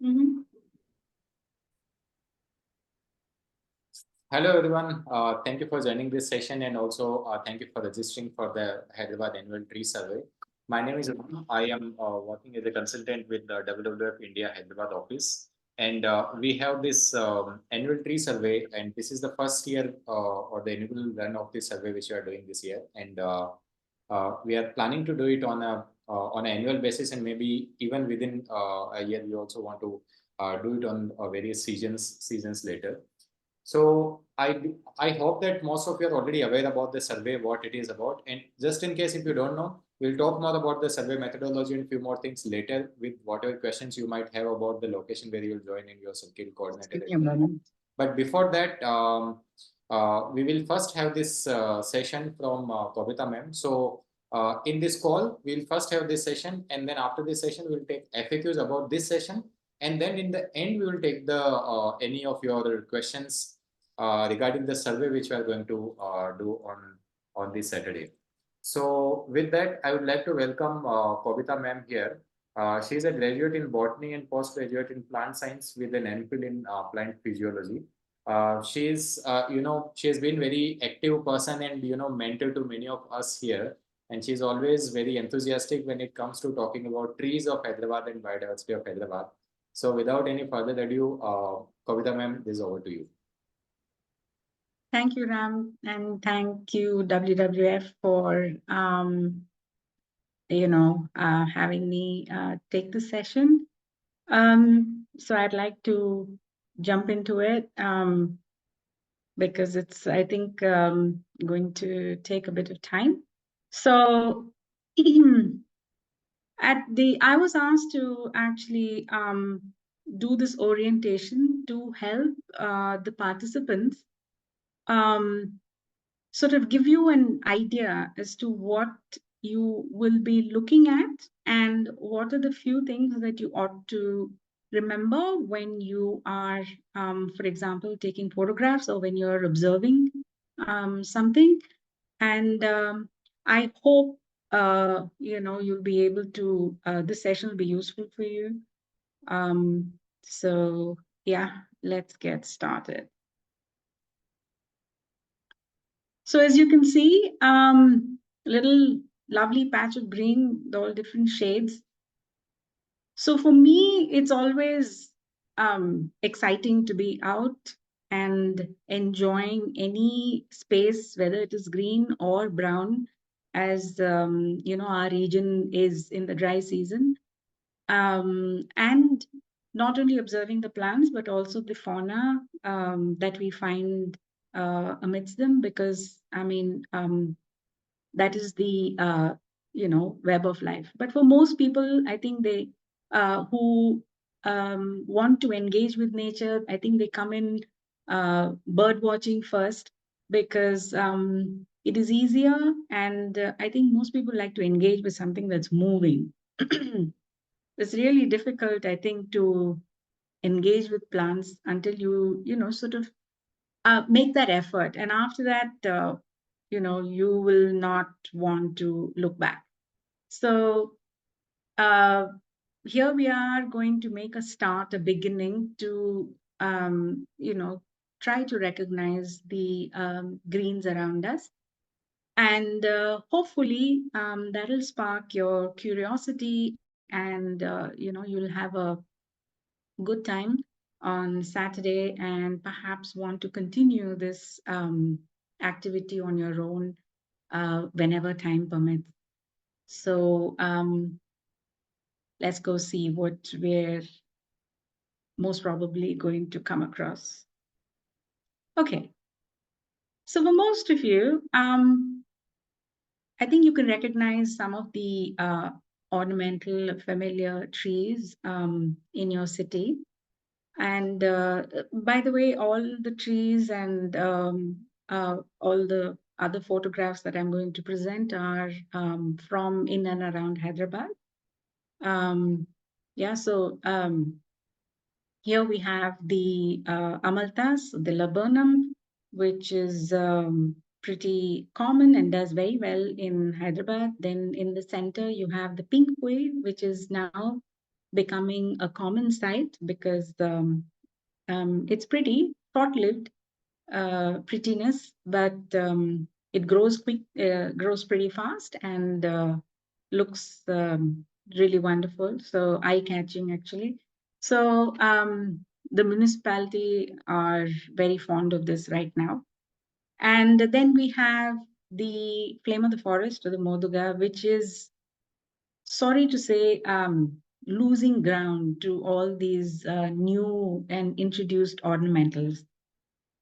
Mhm. Hello everyone. Thank you for joining this session and also thank you for registering for the Hyderabad Annual Tree Survey. My name is Ram. I am working as a consultant with the WWF India Hyderabad office, and we have this annual tree survey, and this is the first year or the annual run of this survey which we are doing this year, and we are planning to do it on an annual basis, and maybe even within a year we also want to do it on various seasons later. So I hope that most of you are already aware about the survey, what it is about. And just in case if you don't know, we'll talk more about the survey methodology and few more things later with whatever questions you might have about the location where you'll join in your circle Give coordinator. me a moment. But before that, we will first have this session from Kobita ma'am. So in this call, we'll first have this session, and then after this session, we'll take FAQs about this session, and then in the end, we will take the any of your questions regarding the survey which we are going to do on this Saturday. So with that, I would like to welcome Kobita ma'am here. She is a graduate in botany and postgraduate in plant science with an MPhil in plant physiology. She has been very active person and mentor to many of us here, and she's always very enthusiastic when it comes to talking about trees of Hyderabad and biodiversity of Hyderabad. So without any further ado, Kavita ma'am, this is over to you. Thank you, Ram, and thank you, WWF, for having me take the session. So I'd like to jump into it because it's, I think, going to take a bit of time. So I was asked to actually do this orientation to help the participants um, sort of give you an idea as to what you will be looking at and what are the few things that you ought to remember when you are, for example, taking photographs or when you're observing something. And I hope you'll be able to. This session will be useful for you. So yeah, let's get started. So as you can see, little lovely patch of green, all different shades. So for me, it's always exciting to be out and enjoying any space, whether it is green or brown, as our region is in the dry season. And not only observing the plants, but also the fauna that we find amidst them, because I mean, that is the web of life. But for most people, I think they who want to engage with nature, I think they come in bird watching first, because it is easier, and I think most people like to engage with something that's moving. It's really difficult, I think, to engage with plants until you sort of make that effort, and after that you will not want to look back. So uh, here we are going to make a start, a beginning to try to recognize the greens around us, and hopefully that will spark your curiosity, and you'll have a good time on Saturday, and perhaps want to continue this activity on your own whenever time permits. So let's go see what we're most probably going to come across. Okay. So for most of you, I think you can recognize some of the ornamental, familiar trees in your city. And by the way, all the trees and all the other photographs that I'm going to present are from in and around Hyderabad. Yeah, so here we have the Amalthas, the laburnum, which is pretty common and does very well in Hyderabad. Then in the center, you have the pink poi, which is now becoming a common sight because it's pretty, short-lived prettiness, but it grows pretty fast and looks really wonderful. So eye-catching, actually. So the municipality are very fond of this right now. And then we have the flame of the forest, or the Moduga, which is, sorry to say, losing ground to all these new and introduced ornamentals.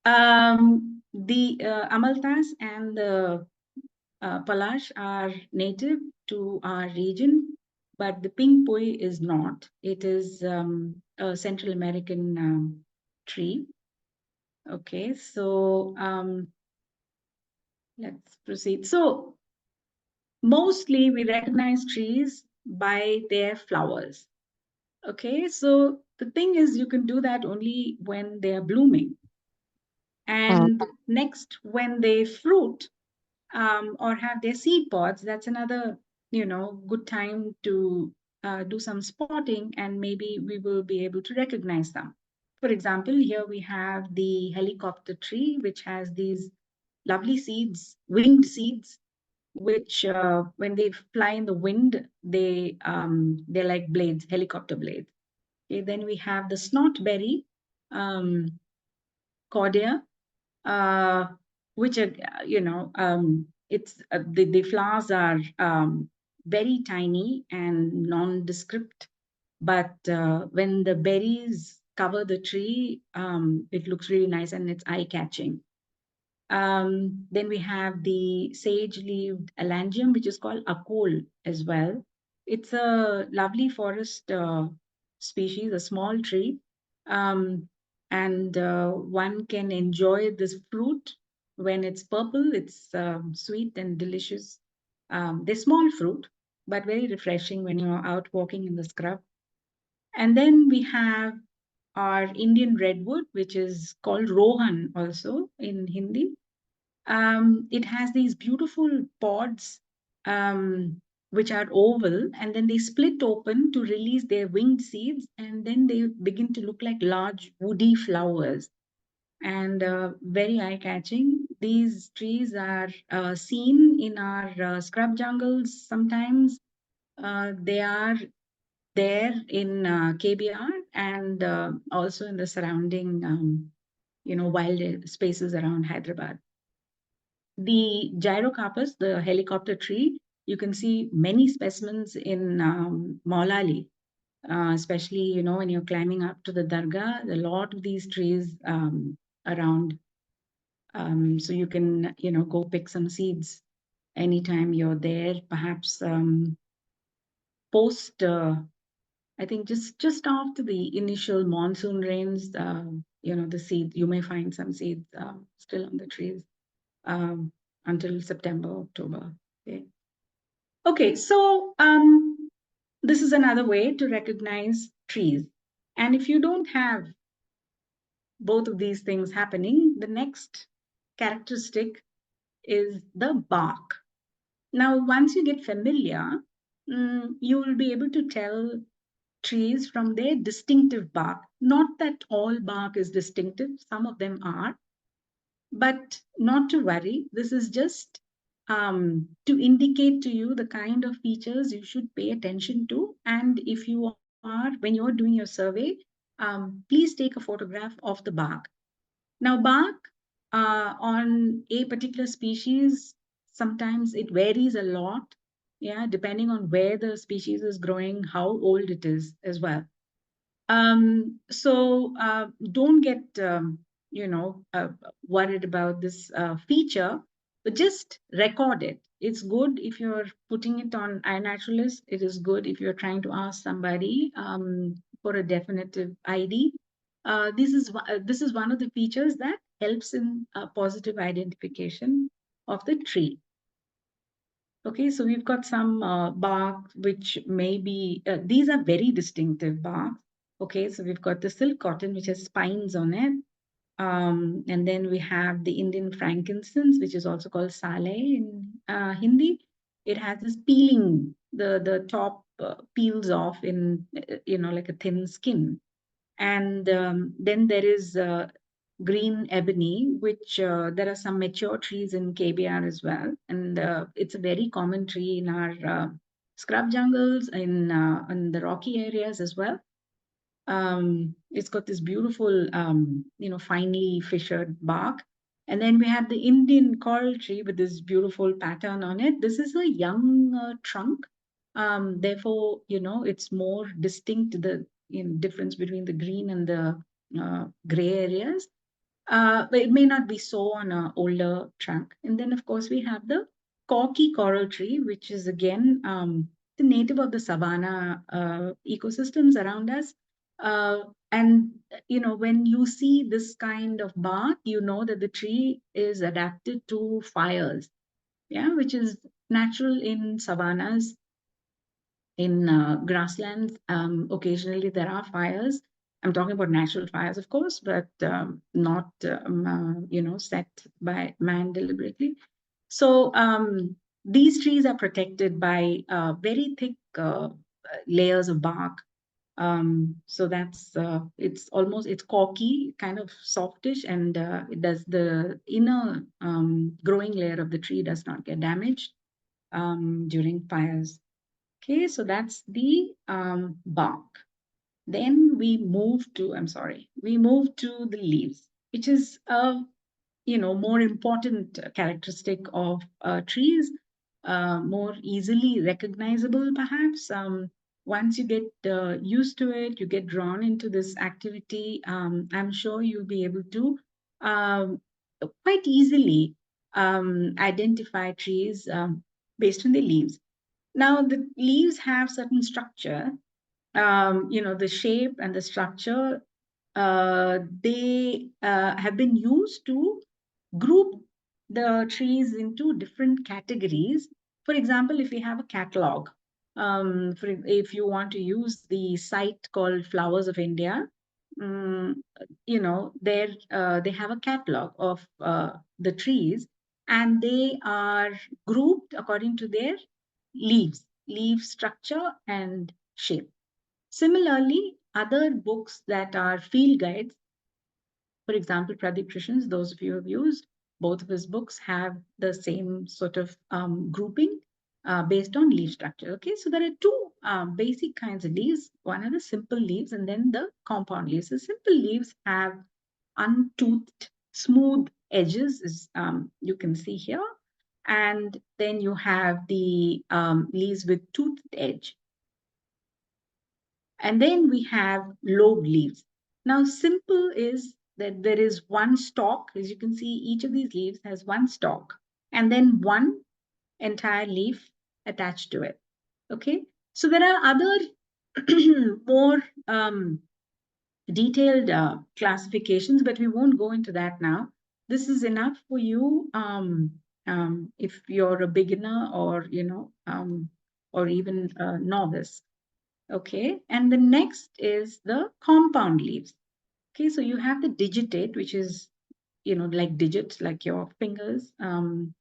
The Amalthas and the Palash are native to our region, but the pink poi is not. It is a Central American tree. Okay, so let's proceed. So mostly we recognize trees by their flowers. Okay, so the thing is, you can do that only when they are blooming. And next, when they fruit, or have their seed pods, that's another, good time to do some spotting, and maybe we will be able to recognize them. For example, here we have the helicopter tree, which has these lovely seeds, winged seeds, which when they fly in the wind, they're like blades, helicopter blades. Okay, then we have the snotberry, cordia, uh, which are, it's the flowers are very tiny and nondescript, but when the berries cover the tree, it looks really nice and it's eye-catching. Then we have the sage-leaved alangium, which is called akol as well. It's a lovely forest species, a small tree, um, and one can enjoy this fruit when it's purple. It's sweet and delicious. They're small fruit, but very refreshing when you're out walking in the scrub. And then we have our Indian redwood, which is called Rohan also in Hindi. It has these beautiful pods, which are oval, and then they split open to release their winged seeds, and then they begin to look like large woody flowers, and very eye-catching. These trees are seen in our scrub jungles sometimes. They are there in KBR, and also in the surrounding, wild spaces around Hyderabad. The gyrocarpus, the helicopter tree, you can see many specimens in Maulali, especially, when you're climbing up to the Dargah, a lot of these trees around. So you can, go pick some seeds anytime you're there, perhaps post, I think just after the initial monsoon rains, the seed, you may find some seeds still on the trees um, until September, October. Okay. Okay, so this is another way to recognize trees. And if you don't have both of these things happening, the next characteristic is the bark. Now, once you get familiar, you will be able to tell trees from their distinctive bark. Not that all bark is distinctive, some of them are, but not to worry. This is just to indicate to you the kind of features you should pay attention to. And if you are, when you're doing your survey, please take a photograph of the bark. Now, bark on a particular species, sometimes it varies a lot, yeah, depending on where the species is growing, how old it is as well. So don't get worried about this feature, but just record it. It's good if you're putting it on iNaturalist. It is good if you're trying to ask somebody for a definitive ID. This is one of the features that helps in positive identification of the tree. Okay, so we've got some bark, which may be, these are very distinctive barks. Okay, so we've got the silk cotton, which has spines on it. And then we have the Indian frankincense, which is also called sale in Hindi. It has this peeling, the top peels off in, like a thin skin. And then there is green ebony, which there are some mature trees in KBR as well. And it's a very common tree in our scrub jungles, in the rocky areas as well. It's got this beautiful, finely fissured bark. And then we have the Indian coral tree with this beautiful pattern on it. This is a young trunk. Therefore, it's more distinct, the difference between the green and the gray areas. But it may not be so on an older trunk. And then, of course, we have the corky coral tree, which is again the native of the savanna ecosystems around us. And when you see this kind of bark, you know that the tree is adapted to fires, yeah, which is natural in savannas. In grasslands, occasionally there are fires. I'm talking about natural fires, of course, but not, set by man deliberately. So these trees are protected by very thick layers of bark. So that's it's corky, kind of softish, and it does the inner growing layer of the tree does not get damaged during fires. Okay, so that's the bark. Then we move to the leaves, which is a more important characteristic of trees, more easily recognizable perhaps. Once you get used to it, you get drawn into this activity. I'm sure you'll be able to um, quite easily identify trees based on the leaves. Now, the leaves have certain structure, the shape and the structure, they have been used to group the trees into different categories. For example, if we have a catalog, if you want to use the site called Flowers of India, um, there they have a catalog of the trees, and they are grouped according to their leaf structure and shape. Similarly, other books that are field guides, for example, Pradeep Krishan's, those of you who have used, both of his books have the same sort of grouping based on leaf structure. Okay, so there are two basic kinds of leaves. One are the simple leaves, and then the compound leaves. The simple leaves have untoothed, smooth edges, as you can see here. And then you have the leaves with toothed edge. And then we have lobe leaves. Now, simple is that there is one stalk. As you can see, each of these leaves has one stalk and then one entire leaf attached to it. Okay, so there are other more detailed classifications, but we won't go into that now. This is enough for you if you're a beginner or or even a novice. Okay, and the next is the compound leaves. Okay, so you have the digitate, which is, like digits, like your fingers on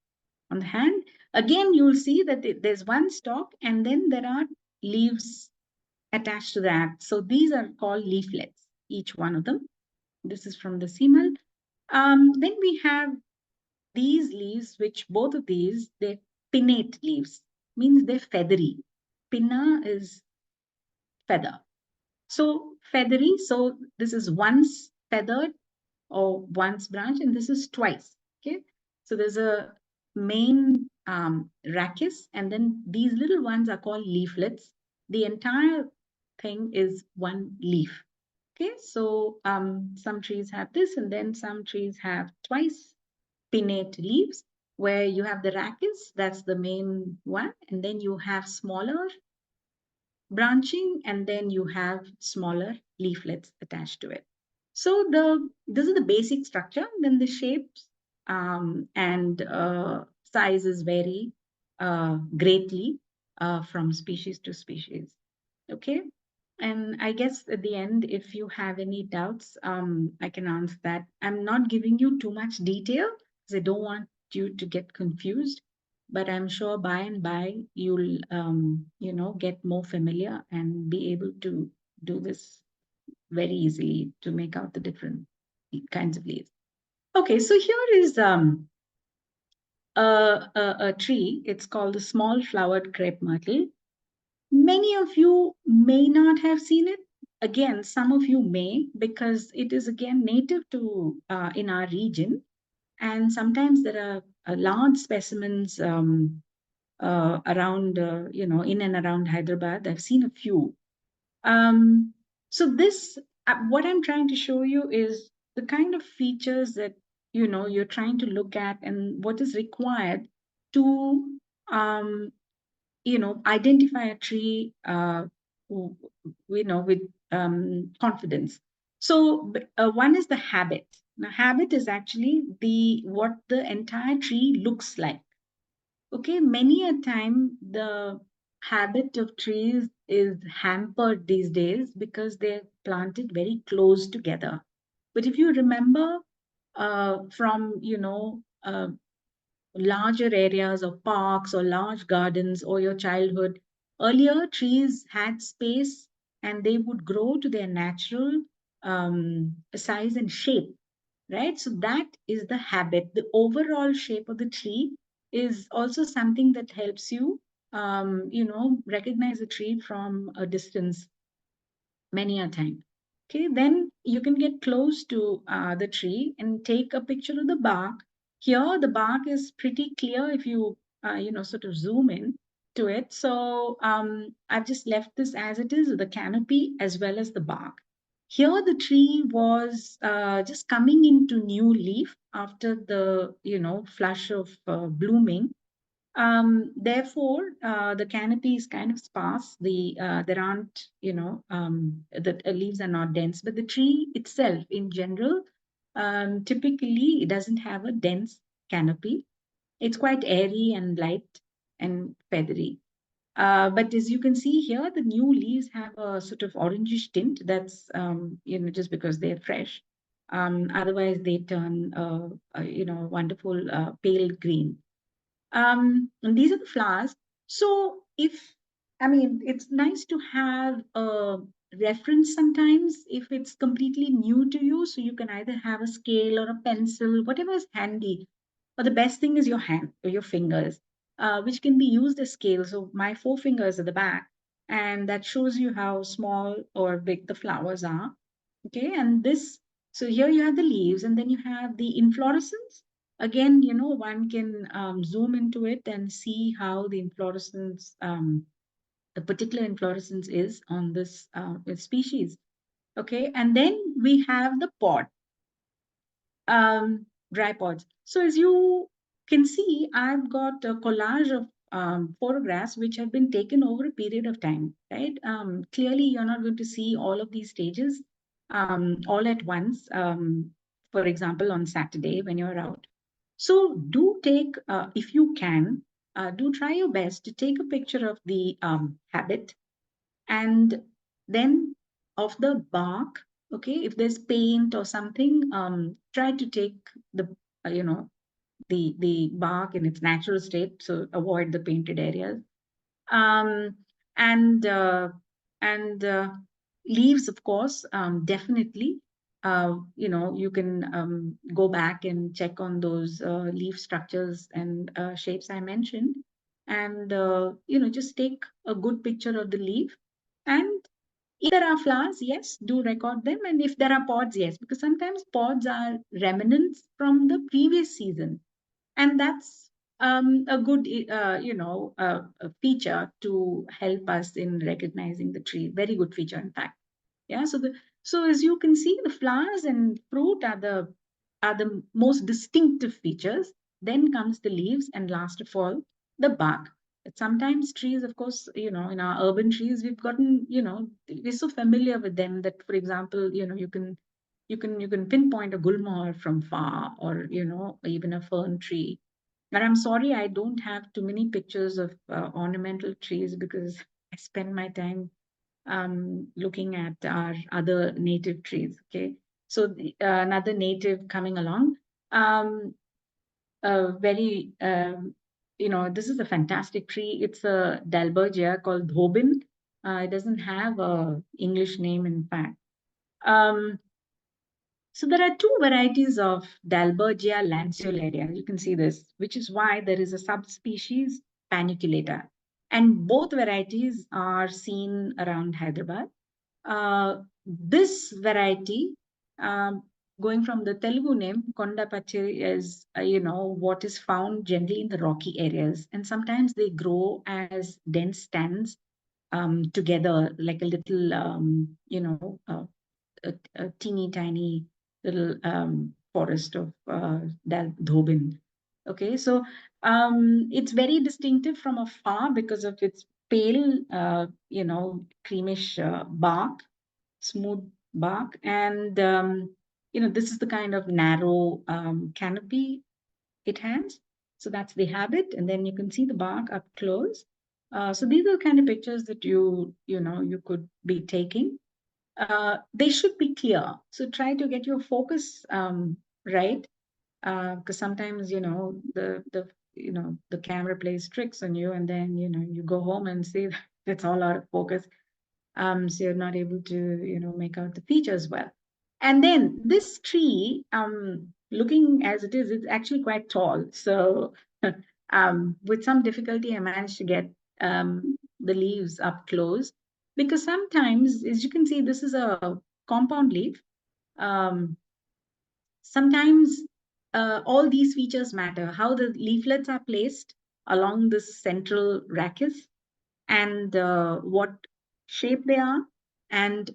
the hand. Again, you'll see that there's one stalk and then there are leaves attached to that. So these are called leaflets, each one of them. This is from the semal. Then we have these leaves, which both of these, they're pinnate leaves, means they're feathery. Pinna is feather. So feathery, so this is once feathered or once branch, and this is twice. Okay, so there's a main rachis, and then these little ones are called leaflets. The entire thing is one leaf. Okay, so some trees have this, and then some trees have twice pinnate leaves, where you have the rachis, that's the main one, and then you have smaller branching, and then you have smaller leaflets attached to it. So this is the basic structure. Then the shapes and sizes vary greatly from species to species. Okay, and I guess at the end, if you have any doubts, I can answer that. I'm not giving you too much detail because I don't want you to get confused. but I'm sure by and by you'll, get more familiar and be able to do this very easily to make out the different kinds of leaves. Okay, so here is a tree. It's called the small flowered crepe myrtle. Many of you may not have seen it. Again, some of you may, because it is again native to in our region, and sometimes there are large specimens around, in and around Hyderabad. I've seen a few. Um, so this, what I'm trying to show you is the kind of features that you're trying to look at, and what is required to identify a tree, with confidence. So one is the habit. Now, habit is actually the what the entire tree looks like. Okay, many a time the habit of trees is hampered these days because they're planted very close together. But if you remember from larger areas of parks or large gardens or your childhood, earlier trees had space and they would grow to their natural size and shape, right? So that is the habit. The overall shape of the tree is also something that helps you, recognize a tree from a distance many a time. Okay, then you can get close to the tree and take a picture of the bark. Here, the bark is pretty clear if you, sort of zoom in to it. So I've just left this as it is, the canopy as well as the bark. Here, the tree was just coming into new leaf after the, flush of blooming. Therefore, the canopy is kind of sparse. There aren't, the leaves are not dense, but the tree itself, in general, typically it doesn't have a dense canopy. It's quite airy and light and feathery. But as you can see here, the new leaves have a sort of orangish tint. That's just because they're fresh. Otherwise, they turn wonderful pale green. And these are the flowers. So if, I mean, it's nice to have a reference sometimes if it's completely new to you. So you can either have a scale or a pencil, whatever is handy. Or the best thing is your hand or your fingers, which can be used as scale. So my four fingers at the back, and that shows you how small or big the flowers are. Okay, and this, so here you have the leaves, and then you have the inflorescence. Again, one can zoom into it and see how the inflorescence, the particular inflorescence is on this species. Okay, and then we have the pod, dry pods. So as you can see, I've got a collage of photographs which have been taken over a period of time, right? Clearly, you're not going to see all of these stages all at once, for example, on Saturday when you're out. So do take, if you can, do try your best to take a picture of the habit, and then of the bark. Okay, if there's paint or something, try to take the you know the bark in its natural state, so avoid the painted areas. um, and leaves, of course, definitely. You can go back and check on those leaf structures and shapes I mentioned, and just take a good picture of the leaf. And if there are flowers, yes, do record them. And if there are pods, yes, because sometimes pods are remnants from the previous season, and that's a good a feature to help us in recognizing the tree. Very good feature, in fact. Yeah, so as you can see, the flowers and fruit are the most distinctive features. Then comes the leaves, and last of all, the bark. But sometimes trees, of course, in our urban trees, we've gotten, we're so familiar with them that, for example, you can pinpoint a gulmohar from far, or even a fern tree. And I'm sorry, I don't have too many pictures of ornamental trees because I spend my time looking at our other native trees. Okay, so another native coming along, very this is a fantastic tree. It's a dalbergia called dhobin. It doesn't have a English name, in fact. Um, so there are two varieties of Dalbergia lanceolaria. You can see this, which is why there is a subspecies paniculata. And both varieties are seen around Hyderabad. This variety, um, going from the Telugu name, Konda Pachiri, is, what is found generally in the rocky areas. And sometimes they grow as dense stands together, like a little, a teeny tiny little forest of Dhobin. Okay, so it's very distinctive from afar because of its pale, creamish bark, smooth bark, and this is the kind of narrow canopy it has. So that's the habit, and then you can see the bark up close. So these are the kind of pictures that you could be taking. They should be clear. So try to get your focus right, because sometimes the camera plays tricks on you, and then you go home and see it's all out of focus. So you're not able to make out the features well. And then this tree, looking as it is, it's actually quite tall. So with some difficulty, I managed to get the leaves up close, because sometimes, as you can see, this is a compound leaf. Um, Sometimes all these features matter. How the leaflets are placed along this central rachis, and what shape they are. And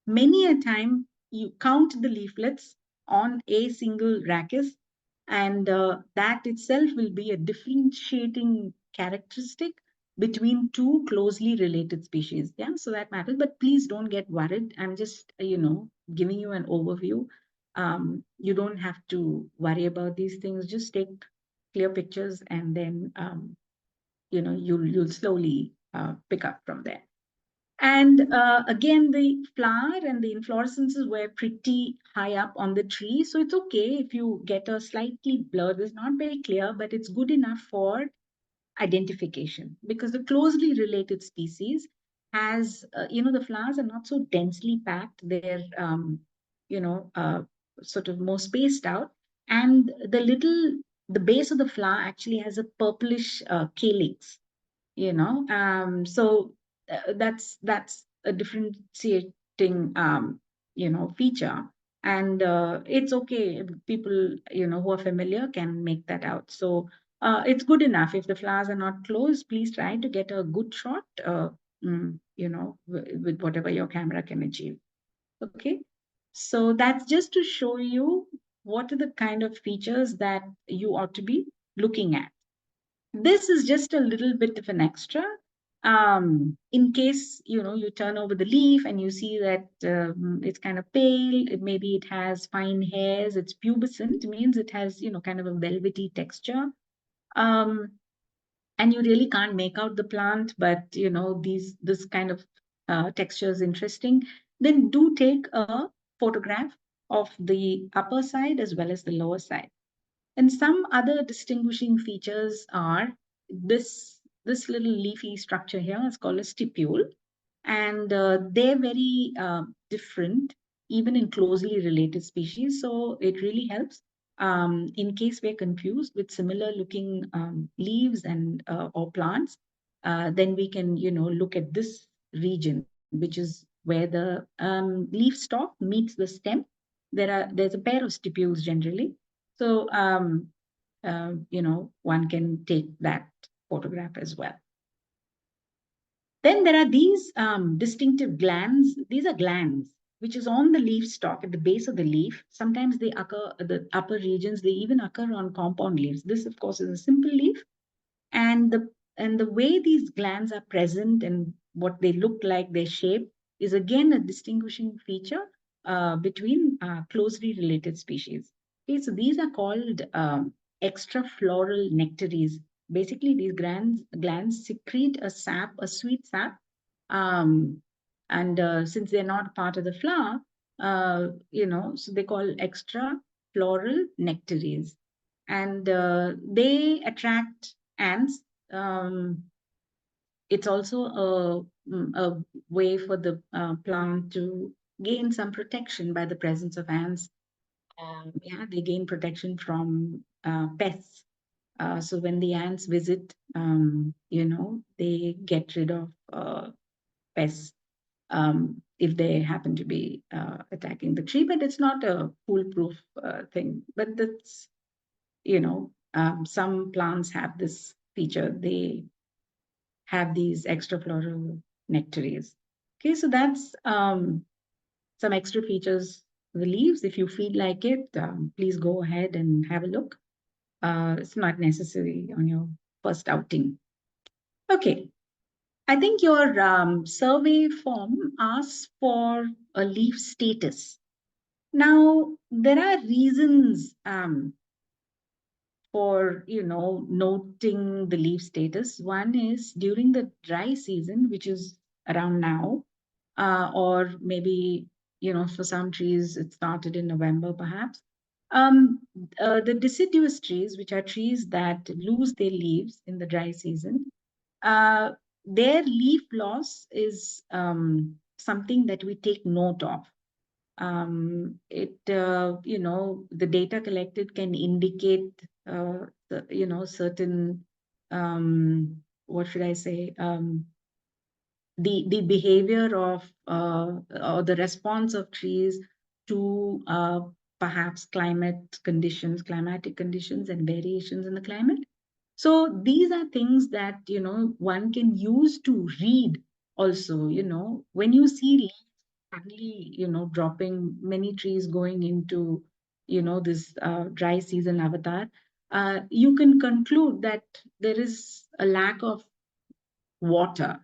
many a time you count the leaflets on a single rachis, and that itself will be a differentiating characteristic between two closely related species. Yeah, so that matters. But please don't get worried. I'm just, giving you an overview. You don't have to worry about these things. Just take clear pictures, and then you'll slowly pick up from there. And again, the flower and the inflorescences were pretty high up on the tree, so it's okay if you get a slightly blurred. It's not very clear, but it's good enough for identification, because the closely related species has the flowers are not so densely packed. They're you know uh, sort of more spaced out, and the base of the flower actually has a purplish calyx. So that's a differentiating feature. And it's okay if people who are familiar can make that out. So it's good enough. If the flowers are not close, please try to get a good shot, with whatever your camera can achieve. Okay, so that's just to show you what are the kind of features that you ought to be looking at. This is just a little bit of an extra. In case you turn over the leaf and you see that it's kind of pale, maybe it has fine hairs, it's pubescent, means it has kind of a velvety texture. Um, and you really can't make out the plant, but this kind of texture is interesting. Then do take a photograph of the upper side as well as the lower side. And some other distinguishing features are this little leafy structure here is called a stipule, and they're very different even in closely related species. So it really helps in case we're confused with similar looking leaves and or plants. Then we can look at this region, which is where the leaf stalk meets the stem. There's a pair of stipules generally. So one can take that photograph as well. Then there are these distinctive glands. These are glands which is on the leaf stalk at the base of the leaf. Sometimes they occur the upper regions. They even occur on compound leaves. This, of course, is a simple leaf, and the way these glands are present and what they look like, their shape, is again a distinguishing feature between closely related species. Okay, so these are called extrafloral nectaries. Basically, these glands secrete a sweet sap, um, and since they're not part of the flower, so they call extrafloral nectaries, and they attract ants. It's also a way for the plant to gain some protection by the presence of ants. Yeah, they gain protection from pests. So when the ants visit, they get rid of pests if they happen to be attacking the tree. But it's not a foolproof thing. But that's, some plants have this feature. They have these extrafloral nectaries. Okay, so that's some extra features of the leaves. If you feel like it, please go ahead and have a look. It's not necessary on your first outing. Okay, I think your survey form asks for a leaf status. Now, there are reasons for noting the leaf status. One is during the dry season, which is around now, or maybe for some trees it started in November perhaps. um, the deciduous trees, which are trees that lose their leaves in the dry season, uh, their leaf loss is something that we take note of. The data collected can indicate certain, what should I say, the behavior of or the response of trees to perhaps climatic conditions and variations in the climate. So these are things that one can use to read also. When you see leaves suddenly dropping, many trees going into this dry season avatar, you can conclude that there is a lack of water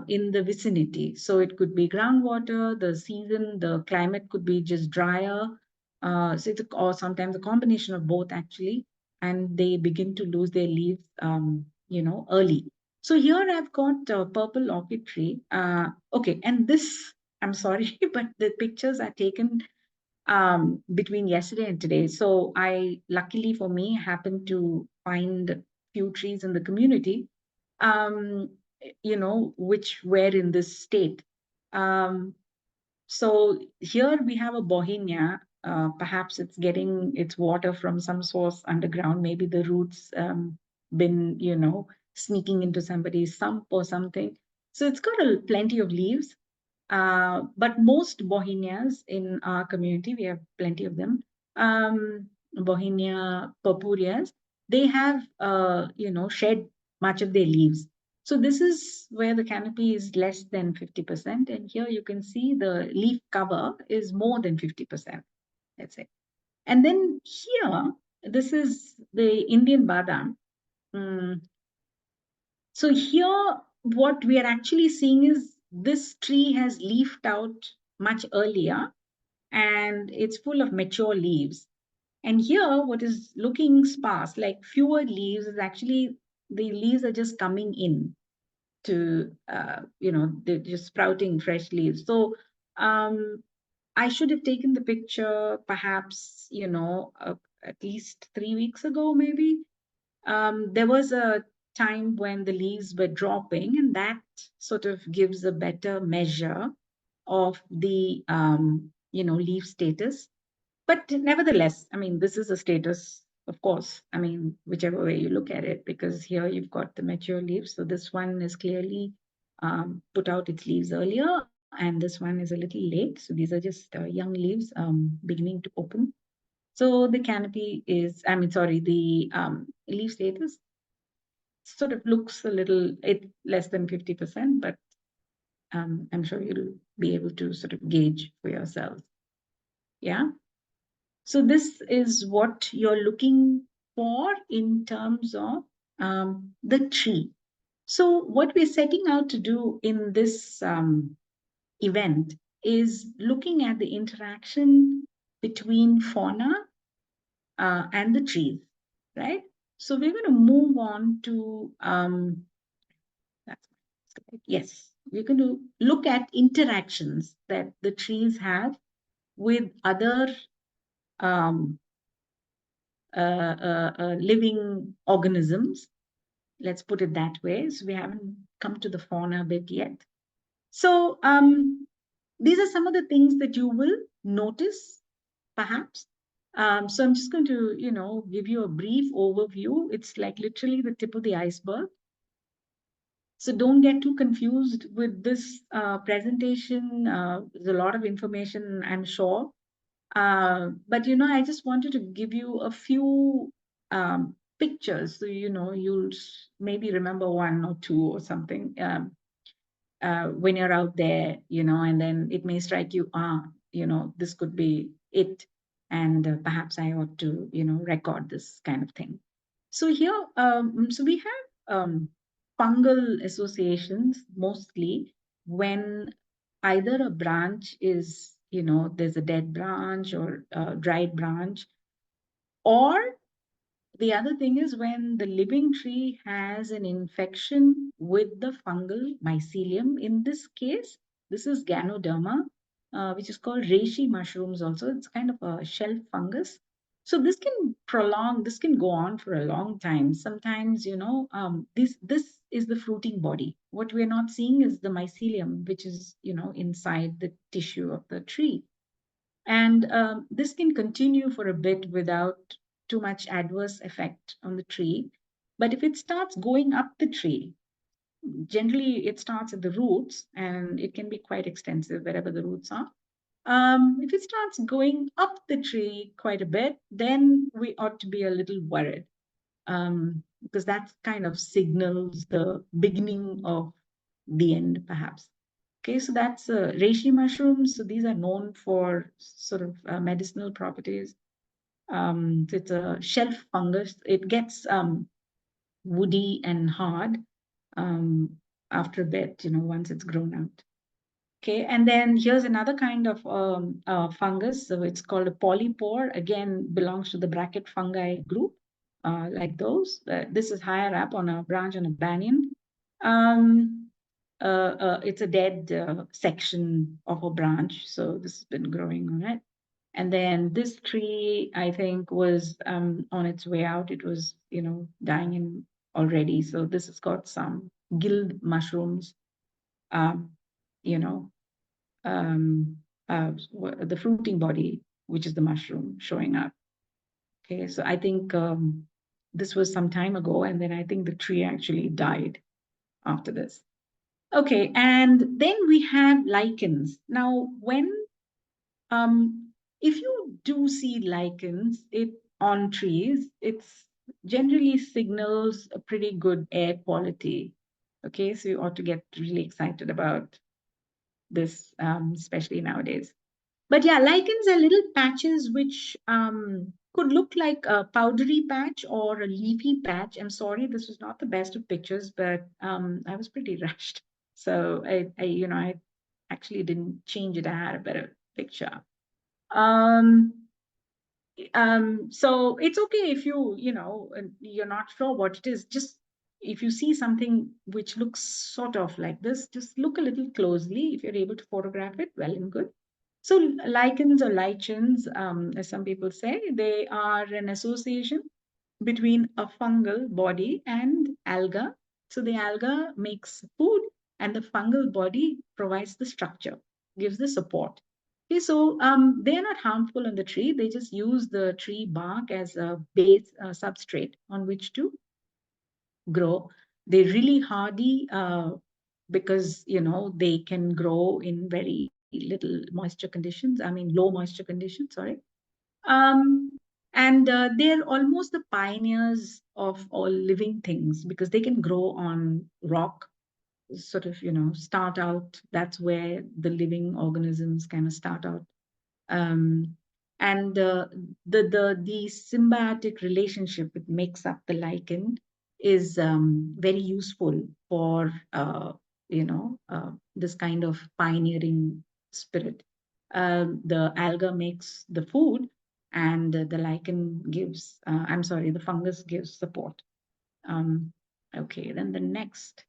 in the vicinity. So it could be groundwater, the season, the climate could be just drier. Or sometimes a combination of both actually, and they begin to lose their leaves, early. So here I've got a purple orchid tree. Okay, and this, I'm sorry, but the pictures are taken between yesterday and today. So luckily for me, happened to find few trees in the community, um, which were in this state. Um, so here we have a Bohemia. Perhaps it's getting its water from some source underground. Maybe the roots been, sneaking into somebody's sump or something. So it's got plenty of leaves. But most Bohemias in our community, we have plenty of them. Bohemia purpureas, they have, shed much of their leaves. So this is where the canopy is less than 50%. And here you can see the leaf cover is more than 50%, let's say. And then here, this is the Indian badam. Mm, so here, what we are actually seeing is this tree has leafed out much earlier and it's full of mature leaves. And here, what is looking sparse, like fewer leaves, is actually the leaves are just coming in to, they're just sprouting fresh leaves. So um, I should have taken the picture perhaps, at least 3 weeks ago, maybe. There was a time when the leaves were dropping, and that sort of gives a better measure of the leaf status. But nevertheless, I mean, this is a status, of course. I mean, whichever way you look at it, because here you've got the mature leaves. So this one is clearly put out its leaves earlier, and this one is a little late. So these are just young leaves beginning to open. So the canopy is, I mean, sorry, the leaf status sort of looks a little less than 50%, but I'm sure you'll be able to sort of gauge for yourselves. Yeah. So this is what you're looking for in terms of the tree. So what we're setting out to do in this event is looking at the interaction between fauna and the trees, right? So we're going to move on to yes, we're going to look at interactions that the trees have with other um, living organisms. Let's put it that way. So we haven't come to the fauna bit yet. So these are some of the things that you will notice, perhaps. So I'm just going to, give you a brief overview. It's like literally the tip of the iceberg. So don't get too confused with this presentation. There's a lot of information, I'm sure. But I just wanted to give you a few pictures, so you'll maybe remember one or two or something. When you're out there, and then it may strike you, this could be it. And perhaps I ought to, record this kind of thing. So here, so we have fungal associations mostly when either a branch is, there's a dead branch or a dried branch, or the other thing is when the living tree has an infection with the fungal mycelium. In this case, this is Ganoderma, which is called reishi mushrooms also. It's kind of a shelf fungus. So this can go on for a long time. Sometimes, this is the fruiting body. What we're not seeing is the mycelium, which is, inside the tissue of the tree. And this can continue for a bit without too much adverse effect on the tree. But if it starts going up the tree, generally it starts at the roots and it can be quite extensive wherever the roots are. If it starts going up the tree quite a bit, then we ought to be a little worried, because that kind of signals the beginning of the end, perhaps. Okay, so that's reishi mushrooms. So these are known for sort of medicinal properties. It's a shelf fungus. It gets woody and hard um, after a bit, once it's grown out. Okay, and then here's another kind of fungus. So it's called a polypore. Again, belongs to the bracket fungi group, like those. This is higher up on a branch on a banyan. Um, it's a dead section of a branch, so this has been growing on it. And then this tree, I think, was on its way out. It was, dying in already. So this has got some guild mushrooms, um, you know, the fruiting body, which is the mushroom, showing up. Okay, so I think this was some time ago, and then I think the tree actually died after this. Okay, and then we have lichens. Now, um, if you do see lichens on trees, it's generally signals a pretty good air quality. Okay, so you ought to get really excited about this, especially nowadays. But yeah, lichens are little patches which could look like a powdery patch or a leafy patch. I'm sorry, this was not the best of pictures, but I was pretty rushed. So I actually didn't change it. I had a better picture. Um, so it's okay if you're not sure what it is. Just if you see something which looks sort of like this, just look a little closely. If you're able to photograph it, well and good. So lichens or lichens, as some people say, they are an association between a fungal body and alga. So the alga makes food and the fungal body provides the structure, gives the support. Okay, so they're not harmful on the tree. They just use the tree bark as a base substrate on which to grow. They're really hardy because they can grow in very little moisture conditions. I mean, low moisture conditions. Sorry. Um, and they're almost the pioneers of all living things because they can grow on rock, sort of, start out. That's where the living organisms kind of start out. Um, and the symbiotic relationship that makes up the lichen is very useful for this kind of pioneering spirit. The alga makes the food, and the lichen gives. I'm sorry, the fungus gives support. Um, okay, then the next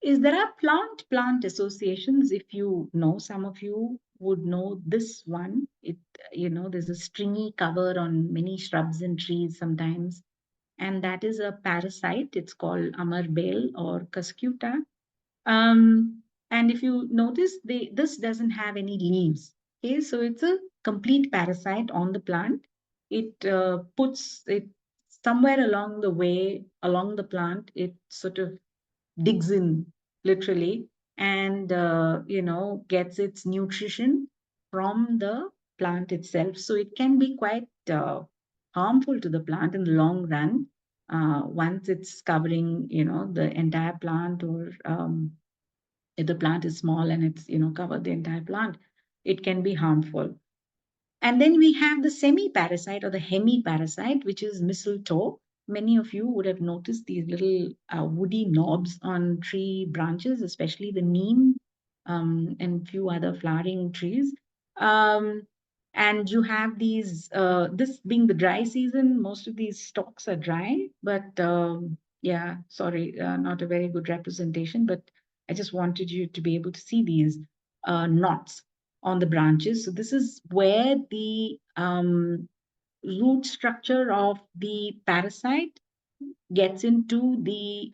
is there are plant associations. If you know, some of you would know this one. There's a stringy cover on many shrubs and trees sometimes, and that is a parasite. It's called amarbale or cuscuta. Um, and if you notice, this doesn't have any leaves. Okay, so it's a complete parasite on the plant. It puts it somewhere along the way, along the plant. It sort of digs in literally, and gets its nutrition from the plant itself. So it can be quite harmful to the plant in the long run. Once it's covering the entire plant, or if the plant is small and it's covered the entire plant, it can be harmful. And then we have the semi-parasite or the hemi-parasite, which is mistletoe. Many of you would have noticed these little woody knobs on tree branches, especially the neem, and few other flowering trees. Um, and you have these, this being the dry season, most of these stalks are dry, but yeah, sorry, not a very good representation, but I just wanted you to be able to see these knots on the branches. So this is where the root structure of the parasite gets into the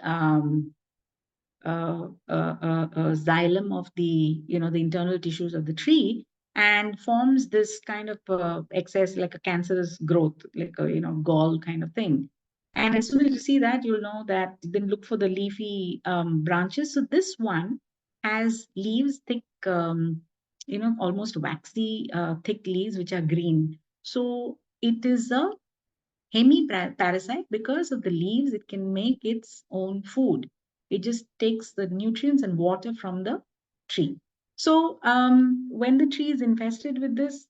xylem of the internal tissues of the tree, and forms this kind of excess, like a cancerous growth, like a gall kind of thing. And as soon as you see that, you'll know that. Then look for the leafy branches. So this one has leaves thick, almost waxy, thick leaves which are green. So it is a hemi-parasite. Because of the leaves, it can make its own food. It just takes the nutrients and water from the tree. So when the tree is infested with this,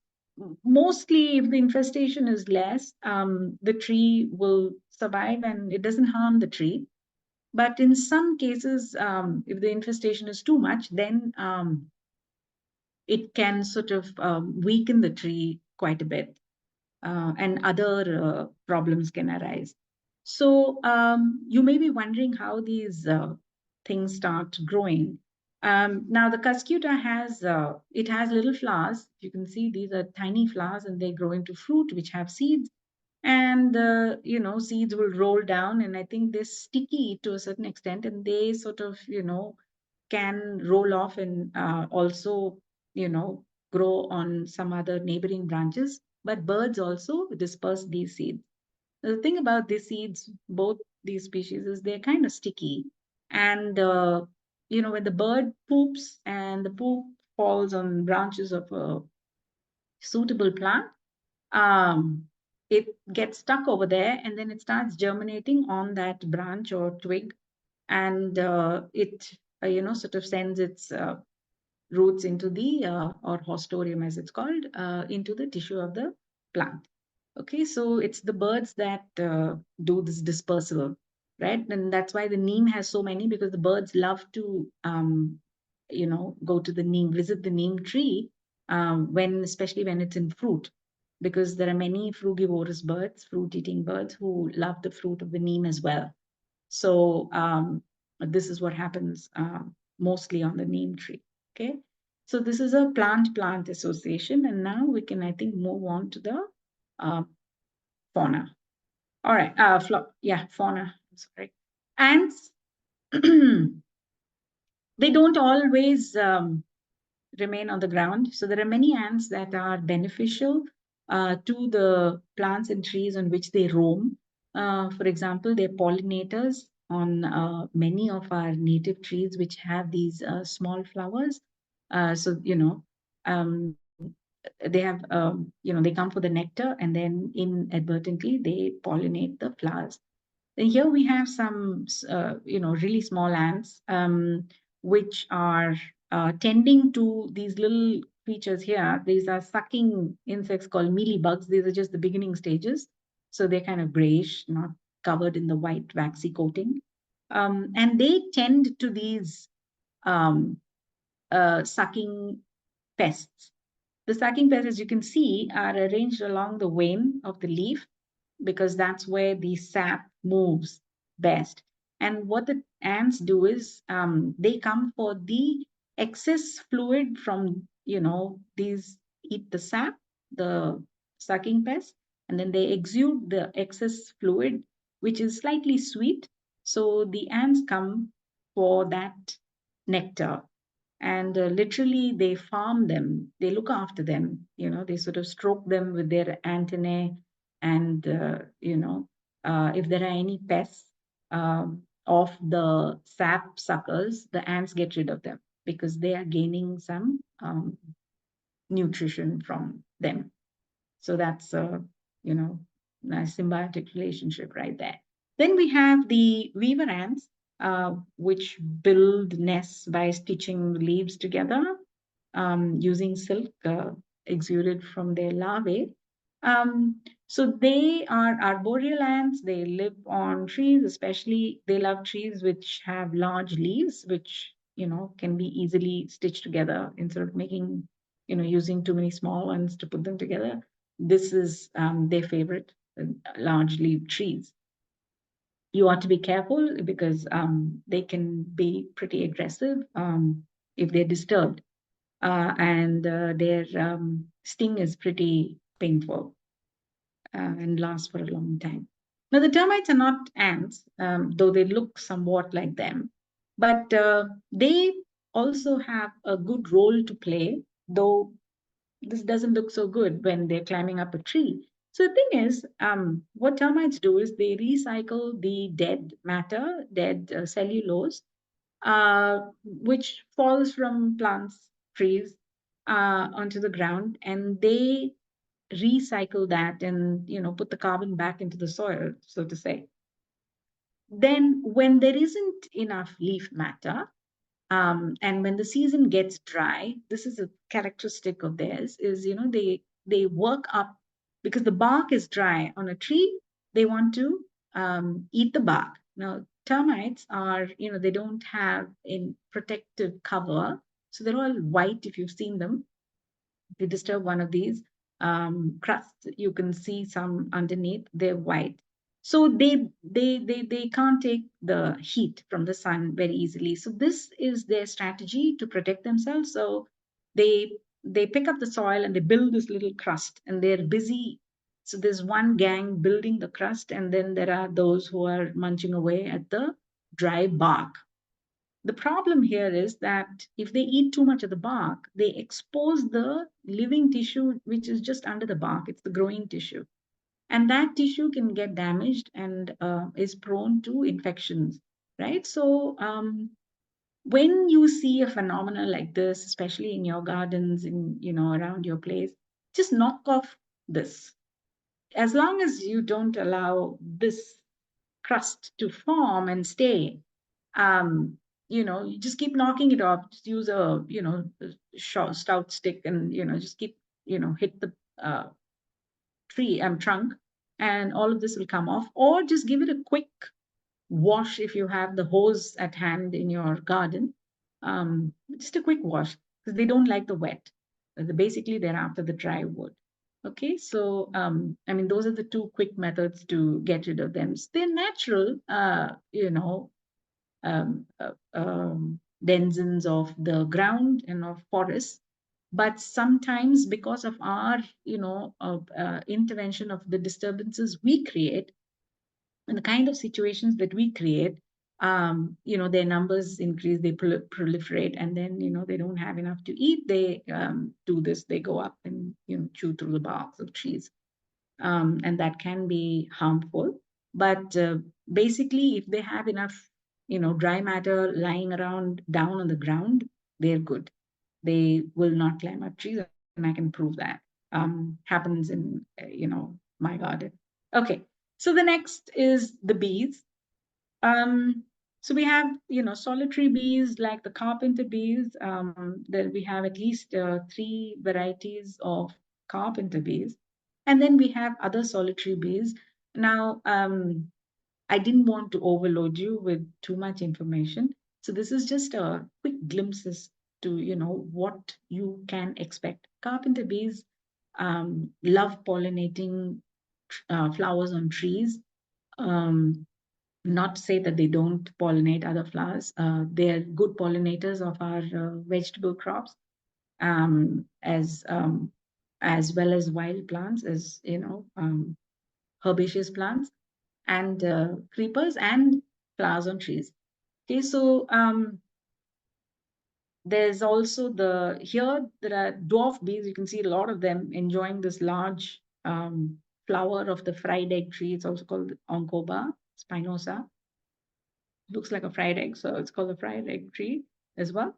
mostly if the infestation is less, the tree will survive and it doesn't harm the tree. But in some cases, if the infestation is too much, then it can sort of weaken the tree quite a bit, and other problems can arise. So you may be wondering how these things start growing. Now the cuscuta has little flowers. You can see these are tiny flowers, and they grow into fruit which have seeds. And seeds will roll down, and I think they're sticky to a certain extent, and they sort of can roll off and also you know grow on some other neighboring branches. But birds also disperse these seeds. The thing about these seeds, both these species, is they're kind of sticky. And when the bird poops and the poop falls on branches of a suitable plant, um, it gets stuck over there, and then it starts germinating on that branch or twig. And it sort of sends its roots into the or hostorium, as it's called, into the tissue of the plant. Okay, so it's the birds that do this dispersal, right? And that's why the neem has so many, because the birds love to go to the neem, visit the neem tree, especially when it's in fruit, because there are many frugivorous birds, fruit eating birds, who love the fruit of the neem as well. So this is what happens mostly on the neem tree. Okay, so this is a plant-plant association, and now we can, I think, move on to the uh, fauna. All right, fauna. I'm sorry. Ants, they don't always remain on the ground. So there are many ants that are beneficial to the plants and trees on which they roam. For example, they're pollinators on many of our native trees, which have these small flowers. Um, they have, they come for the nectar, and then inadvertently they pollinate the flowers. And here we have some, really small ants, which are tending to these little creatures here. These are sucking insects called mealybugs. These are just the beginning stages. So they're kind of grayish, not covered in the white waxy coating. And they tend to these um, sucking pests. The sucking pests, as you can see, are arranged along the vein of the leaf, because that's where the sap moves best. And what the ants do is they come for the excess fluid from, these, eat the sap, the sucking pests, and then they exude the excess fluid which is slightly sweet. So the ants come for that nectar, and literally they farm them, they look after them, they sort of stroke them with their antennae, and if there are any pests of the sap suckers, the ants get rid of them because they are gaining some nutrition from them. So that's a, you know, nice symbiotic relationship right there. Then we have the weaver ants, which build nests by stitching leaves together using silk exuded from their larvae. So they are arboreal ants. They live on trees, especially they love trees which have large leaves, which can be easily stitched together instead of making using too many small ones to put them together. This is their favorite, large leaf trees. You ought to be careful because they can be pretty aggressive if they're disturbed, and their sting is pretty painful and lasts for a long time. Now, the termites are not ants, though they look somewhat like them, but they also have a good role to play, though this doesn't look so good when they're climbing up a tree. So the thing is, what termites do is they recycle the dead matter, dead cellulose, which falls from plants, trees, onto the ground, and they recycle that and put the carbon back into the soil, so to say. Then, when there isn't enough leaf matter, and when the season gets dry, this is a characteristic of theirs, is they work up because the bark is dry on a tree. They want to eat the bark. Now, termites are, they don't have a protective cover, so they're all white if you've seen them. If you disturb one of these crusts, you can see some underneath, they're white. So they can't take the heat from the sun very easily. So this is their strategy to protect themselves. So they they pick up the soil and they build this little crust, and they're busy. So there's one gang building the crust, and then there are those who are munching away at the dry bark. The problem here is that if they eat too much of the bark, they expose the living tissue, which is just under the bark. It's the growing tissue. And that tissue can get damaged and is prone to infections, right? So when you see a phenomenon like this, especially in your gardens, around your place, just knock off this. As long as you don't allow this crust to form and stay, um, you just keep knocking it off. Just use a, short, stout stick, and, just keep, hit the tree trunk, and all of this will come off. Or just give it a quick wash if you have the hose at hand in your garden. Just a quick wash because they don't like the wet. Basically, they're after the dry wood. Okay, so I mean, those are the two quick methods to get rid of them. They're natural, denizens of the ground and of forests. But sometimes, because of our, intervention of the disturbances we create and the kind of situations that we create, their numbers increase, they proliferate, and then, they don't have enough to eat. They do this, they go up and, chew through the barks of trees, and that can be harmful. But basically, if they have enough, dry matter lying around down on the ground, they're good. They will not climb up trees, and I can prove that. Happens in, my garden. Okay, so the next is the bees. Um, so we have, solitary bees like the carpenter bees. There we have at least three varieties of carpenter bees, and then we have other solitary bees. Now, I didn't want to overload you with too much information, so this is just a quick glimpses to what you can expect. Carpenter bees love pollinating flowers on trees. Um, Not to say that they don't pollinate other flowers. They're good pollinators of our vegetable crops, um, as um, as well as wild plants, as herbaceous plants. and creepers and flowers on trees. Okay, so there's also here there are dwarf bees. You can see a lot of them enjoying this large flower of the fried egg tree. It's also called Oncoba spinosa. Looks like a fried egg, so it's called a fried egg tree as well.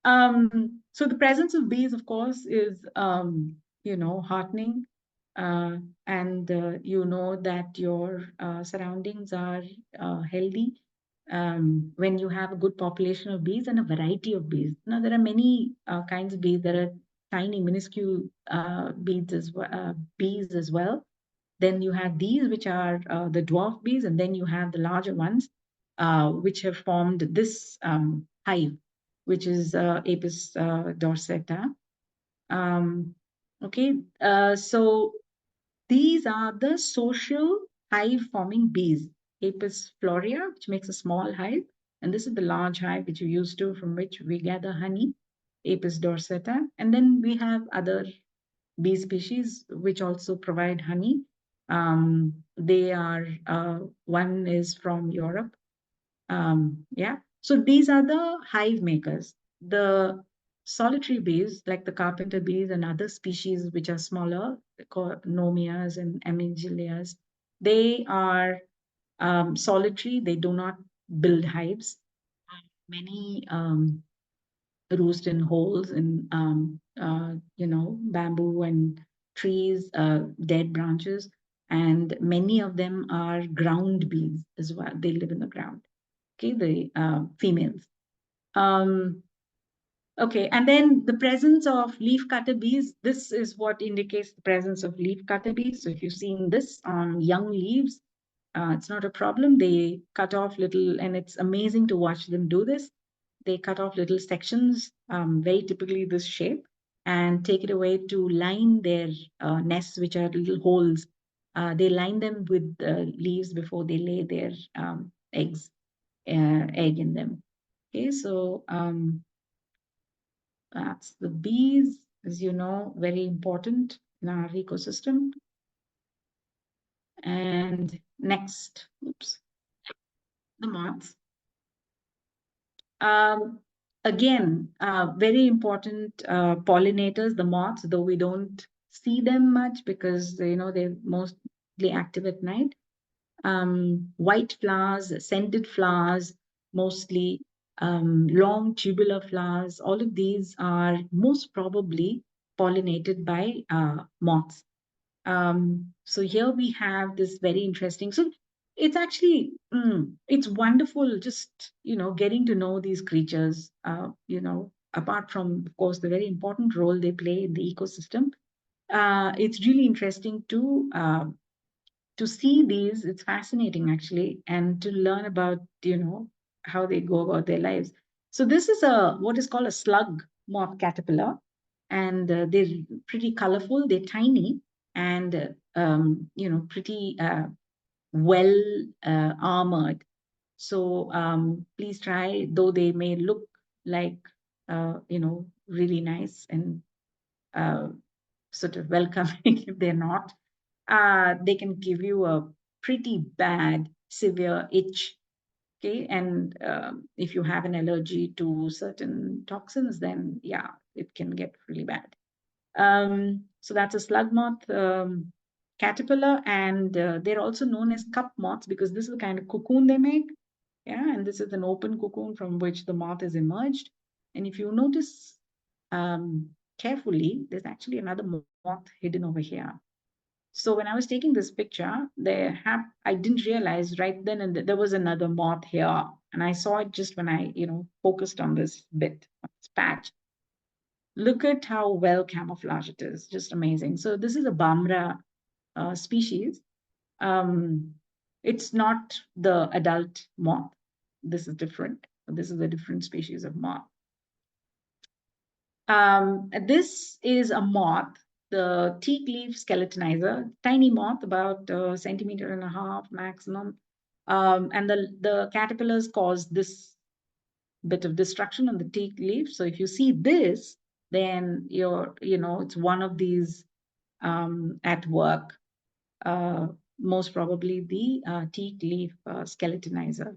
So the presence of bees, of course, is heartening, and you know that your surroundings are healthy when you have a good population of bees and a variety of bees. Now there are many kinds of bees. There are tiny, minuscule bees as well. Then you have these, which are the dwarf bees, and then you have the larger ones, which have formed this hive, which is Apis dorsata. Um, okay, so these are the social hive-forming bees. Apis florea, which makes a small hive, and this is the large hive which you used to, from which we gather honey, Apis dorsata. And then we have other bee species which also provide honey. They are one is from Europe. Yeah. So these are the hive makers. The solitary bees, like the carpenter bees and other species which are smaller, called nomias and amygdalias, they are solitary. They do not build hives. Many roost in holes in bamboo and trees, dead branches, and many of them are ground bees as well. They live in the ground. Okay, the females. Um, okay, and then the presence of leaf cutter bees. This is what indicates the presence of leaf cutter bees. So if you've seen this on young leaves, it's not a problem. They cut off little, and it's amazing to watch them do this. They cut off little sections, very typically this shape, and take it away to line their nests, which are little holes. They line them with leaves before they lay their egg in them. Okay, so that's the bees, as you know, very important in our ecosystem. And next, oops, the moths. Um, Again, very important pollinators, the moths, though we don't see them much because they're mostly active at night. White flowers, scented flowers, mostly long tubular flowers. All of these are most probably pollinated by moths. So here we have this very interesting. So it's actually it's wonderful just getting to know these creatures. Apart from, of course, the very important role they play in the ecosystem. It's really interesting to see these. It's fascinating actually, and to learn about how they go about their lives. So this is a what is called a slug moth caterpillar, and they're pretty colorful. They're tiny and pretty well armored. So please try, though they may look like really nice and uh, sort of welcoming. If they're not, they can give you a pretty bad, severe itch. Okay, and if you have an allergy to certain toxins, then yeah, it can get really bad. So that's a slug moth caterpillar, and they're also known as cup moths because this is the kind of cocoon they make. Yeah, and this is an open cocoon from which the moth is emerged. And if you notice carefully, there's actually another moth hidden over here. So when I was taking this picture, I didn't realize right then and there was another moth here, and I saw it just when I focused on this bit, this patch. Look at how well camouflaged it is, just amazing. So this is a Bamra species. Um, it's not the adult moth. This is different. This is a different species of moth. This is a moth, the teak leaf skeletonizer, tiny moth, about a centimeter and a half maximum. And the caterpillars cause this bit of destruction on the teak leaf. So if you see this, then it's one of these at work. most probably the teak leaf skeletonizer.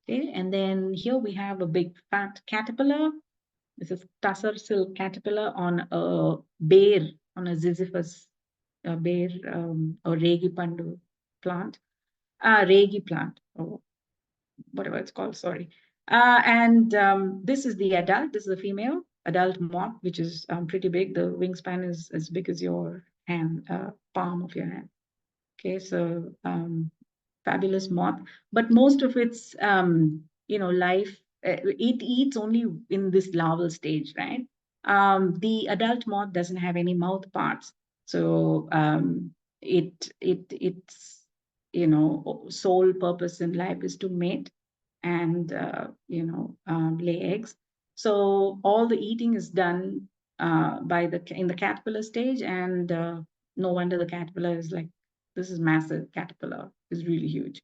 Okay, and then here we have a big fat caterpillar. This is tussar silk caterpillar on a bear, on a Ziziphus bear or regi pandu plant, regi plant, or whatever it's called, sorry. And this is the adult, this is the female adult moth, which is pretty big. The wingspan is as big as your hand, palm of your hand. Okay, so fabulous moth, but most of its life, it eats only in this larval stage, right? The adult moth doesn't have any mouth parts, so its sole purpose in life is to mate and lay eggs. So all the eating is done by the in the caterpillar stage, and no wonder the caterpillar is like, this is massive. Caterpillar is really huge.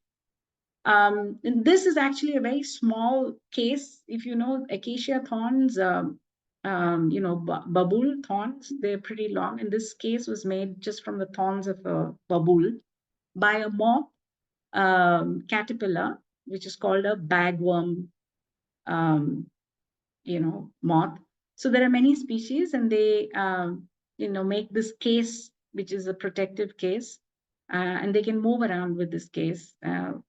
And this is actually a very small case. If you know acacia thorns, babul thorns, they're pretty long. And this case was made just from the thorns of a babul by a moth caterpillar, which is called a bagworm um, moth. So there are many species, and they, make this case, which is a protective case, and they can move around with this case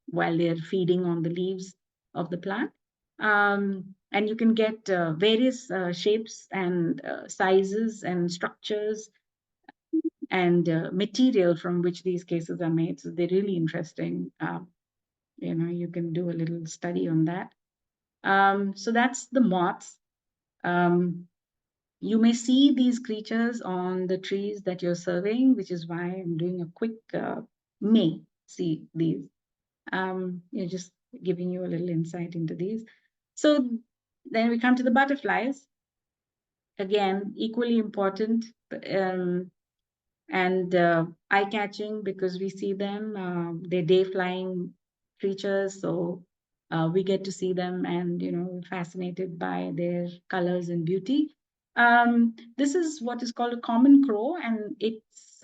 while they're feeding on the leaves of the plant. And you can get various shapes and sizes and structures and material from which these cases are made. So they're really interesting. You can do a little study on that. So that's the moths. Um, you may see these creatures on the trees that you're surveying, which is why I'm doing a quick may see these. Just giving you a little insight into these. So then we come to the butterflies. Again, equally important and eye-catching because we see them. They're day-flying creatures, so we get to see them and fascinated by their colors and beauty. This is what is called a common crow, and its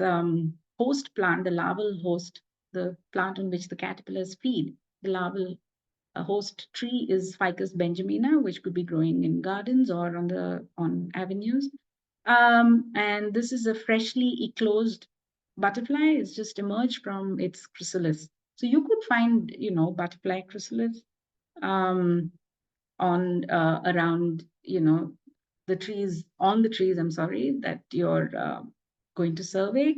host plant, the larval host, the plant on which the caterpillars feed, the larval host tree is Ficus benjamina, which could be growing in gardens or on avenues. And this is a freshly eclosed butterfly. It's just emerged from its chrysalis. So you could find, butterfly chrysalis um, on around, the trees, on the trees, I'm sorry, that you're going to survey.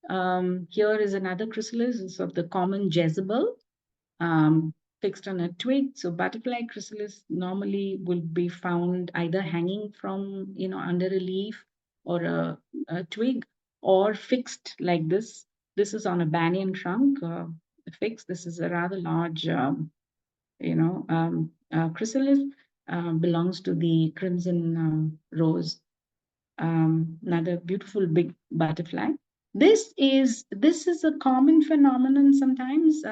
Here is another chrysalis. It's of the common Jezebel, um, fixed on a twig. So butterfly chrysalis normally will be found either hanging from, under a leaf or a twig, or fixed like this. This is on a banyan trunk, fixed. This is a rather large, chrysalis, belongs to the crimson rose, another beautiful big butterfly. This is a common phenomenon sometimes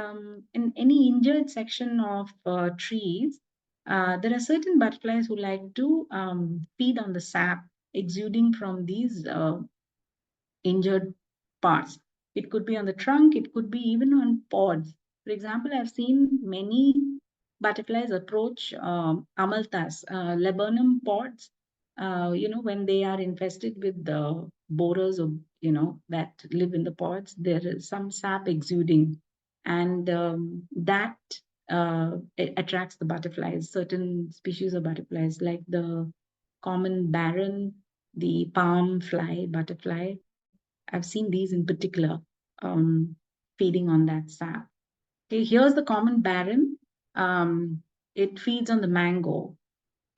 in any injured section of trees. There are certain butterflies who like to feed on the sap exuding from these injured parts. It could be on the trunk, it could be even on pods. For example, I've seen many butterflies approach amalthas, laburnum pods, when they are infested with the borers of, that live in the pods, there is some sap exuding. And that it attracts the butterflies, certain species of butterflies, like the common barren, the palm fly butterfly. I've seen these in particular feeding on that sap. Okay, here's the common barren. It feeds on the mango.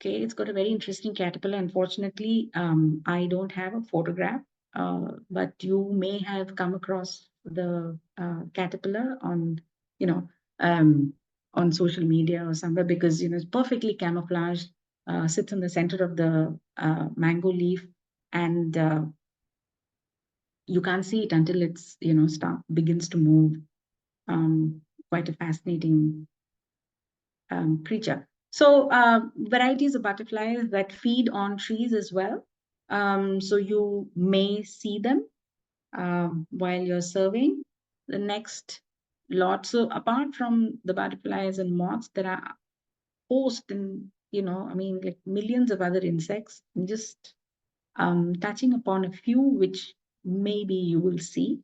Okay, it's got a very interesting caterpillar. Unfortunately, I don't have a photograph, but you may have come across the caterpillar you know, um, on social media or somewhere because it's perfectly camouflaged. Sits in the center of the mango leaf, and you can't see it until it's begins to move. Um, Quite a fascinating creature. So varieties of butterflies that feed on trees as well. So you may see them while you're surveying. The next lots. So apart from the butterflies and moths, there are host and I mean, like millions of other insects. I'm just touching upon a few which maybe you will see.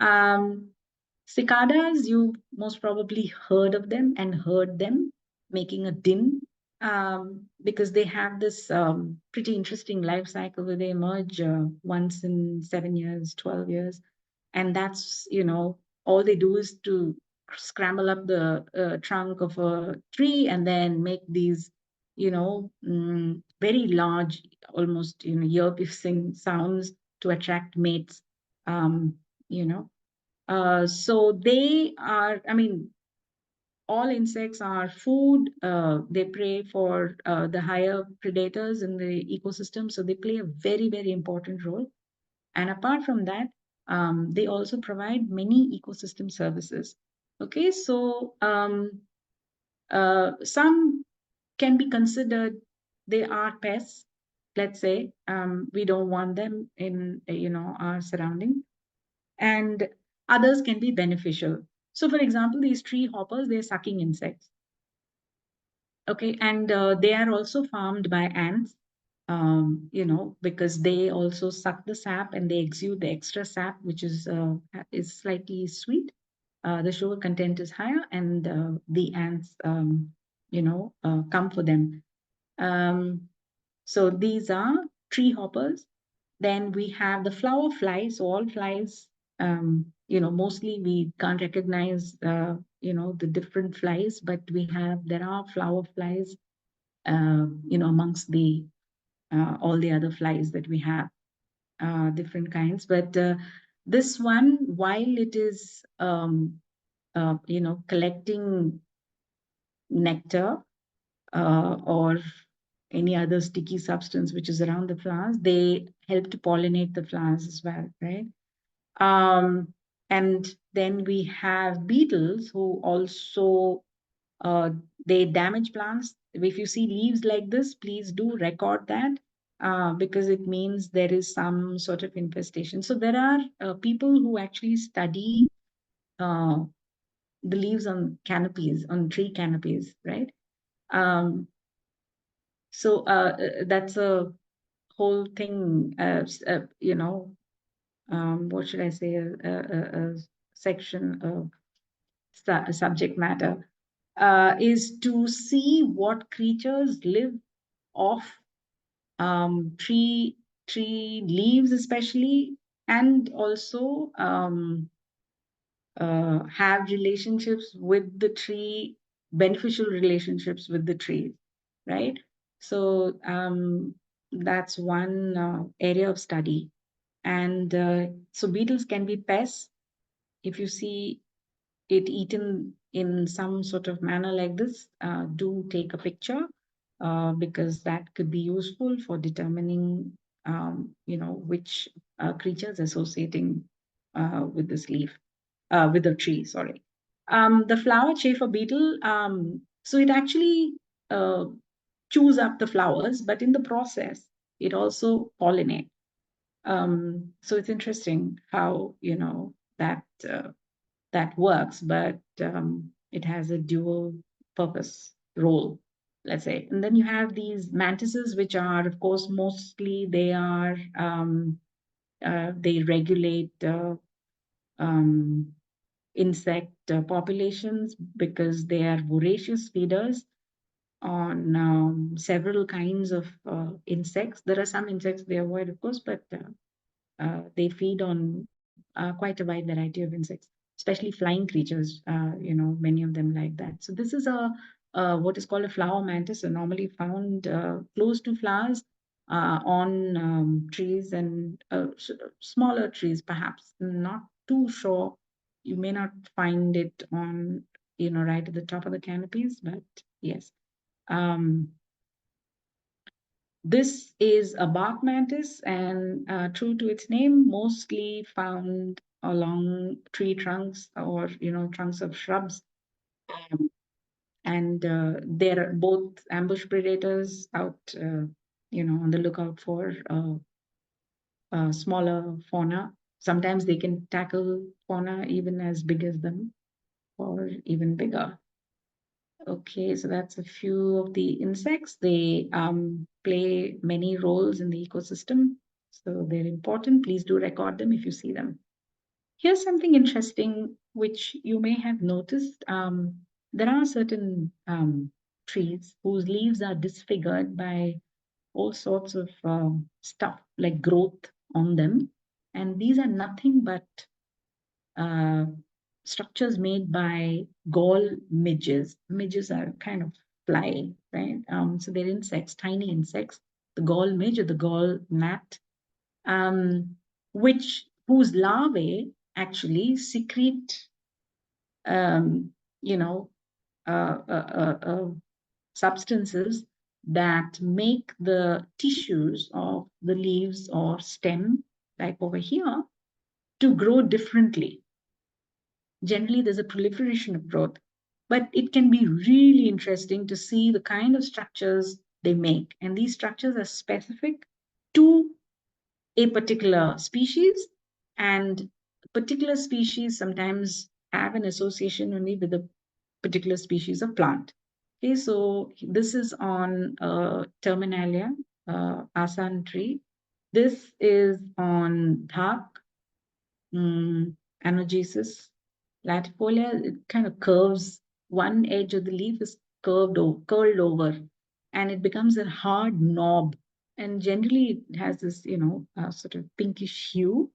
Um, Cicadas, you most probably heard of them and heard them making a din, because they have this pretty interesting life cycle where they emerge once in 7 years, 12 years. And that's, all they do is to scramble up the trunk of a tree and then make these, very large, almost, ear-piercing sounds to attract mates. Um, you know, so they are, I mean, all insects are food. They prey for the higher predators in the ecosystem. So they play a very, very important role. And apart from that, they also provide many ecosystem services. Okay, so some can be considered, they are pests. Let's say we don't want them in our surrounding, and others can be beneficial. So, for example, these tree hoppers, they're sucking insects. Okay, and they are also farmed by ants, because they also suck the sap and they exude the extra sap, which is slightly sweet. The sugar content is higher, and the ants, come for them. Um, so these are tree hoppers. Then we have the flower flies. So all flies, mostly we can't recognize, the different flies, but there are flower flies, amongst the all the other flies that we have, different kinds. But this one, while it is, collecting nectar or any other sticky substance which is around the flowers, they help to pollinate the flowers as well, right? Um, and then we have beetles who also uh, they damage plants. If you see leaves like this, please do record that, because it means there is some sort of infestation. So there are people who actually study uh, the leaves on canopies, on tree canopies, right? Um, so that's a whole thing. What should I say? A section of subject matter is to see what creatures live off tree leaves, especially, and also have relationships with the tree, beneficial relationships with the trees, right? So that's one area of study. And so beetles can be pests. If you see it eaten in some sort of manner like this, do take a picture, because that could be useful for determining, which creatures associating with this leaf, with the tree, sorry. The flower chafer beetle, so it actually uh, chews up the flowers, but in the process, it also pollinates. So it's interesting how, that that works, but it has a dual purpose role, let's say. And then you have these mantises, which are, of course, mostly they regulate um, insect populations because they are voracious feeders on several kinds of insects. There are some insects they avoid, of course, but they feed on quite a wide variety of insects, especially flying creatures. Many of them like that. So this is a what is called a flower mantis, so normally found close to flowers, on trees and smaller trees, perhaps. Not too sure. You may not find it on, right at the top of the canopies, but yes. Um, this is a bark mantis, and true to its name, mostly found along tree trunks or trunks of shrubs. Um, and they're both ambush predators out, on the lookout for smaller fauna. Sometimes they can tackle fauna even as big as them. or even bigger. Okay, so that's a few of the insects. They play many roles in the ecosystem, so they're important. Please do record them if you see them. Here's something interesting which you may have noticed. There are certain trees whose leaves are disfigured by all sorts of stuff like growth on them. And these are nothing but uh, structures made by gall midges. Midges are kind of fly, right? So they're insects, tiny insects. The gall midge or the gall gnat, which whose larvae actually secrete, um, you know, substances that make the tissues of the leaves or stem, like over here, to grow differently. Generally, there's a proliferation of growth, but it can be really interesting to see the kind of structures they make. And these structures are specific to a particular species, and particular species sometimes have an association only with a particular species of plant. Okay, so this is on Terminalia, Asan tree. This is on Dhak, Anogesis latifolia. It kind of curves. One edge of the leaf is curled over, and it becomes a hard knob. And generally, it has this, sort of pinkish hue.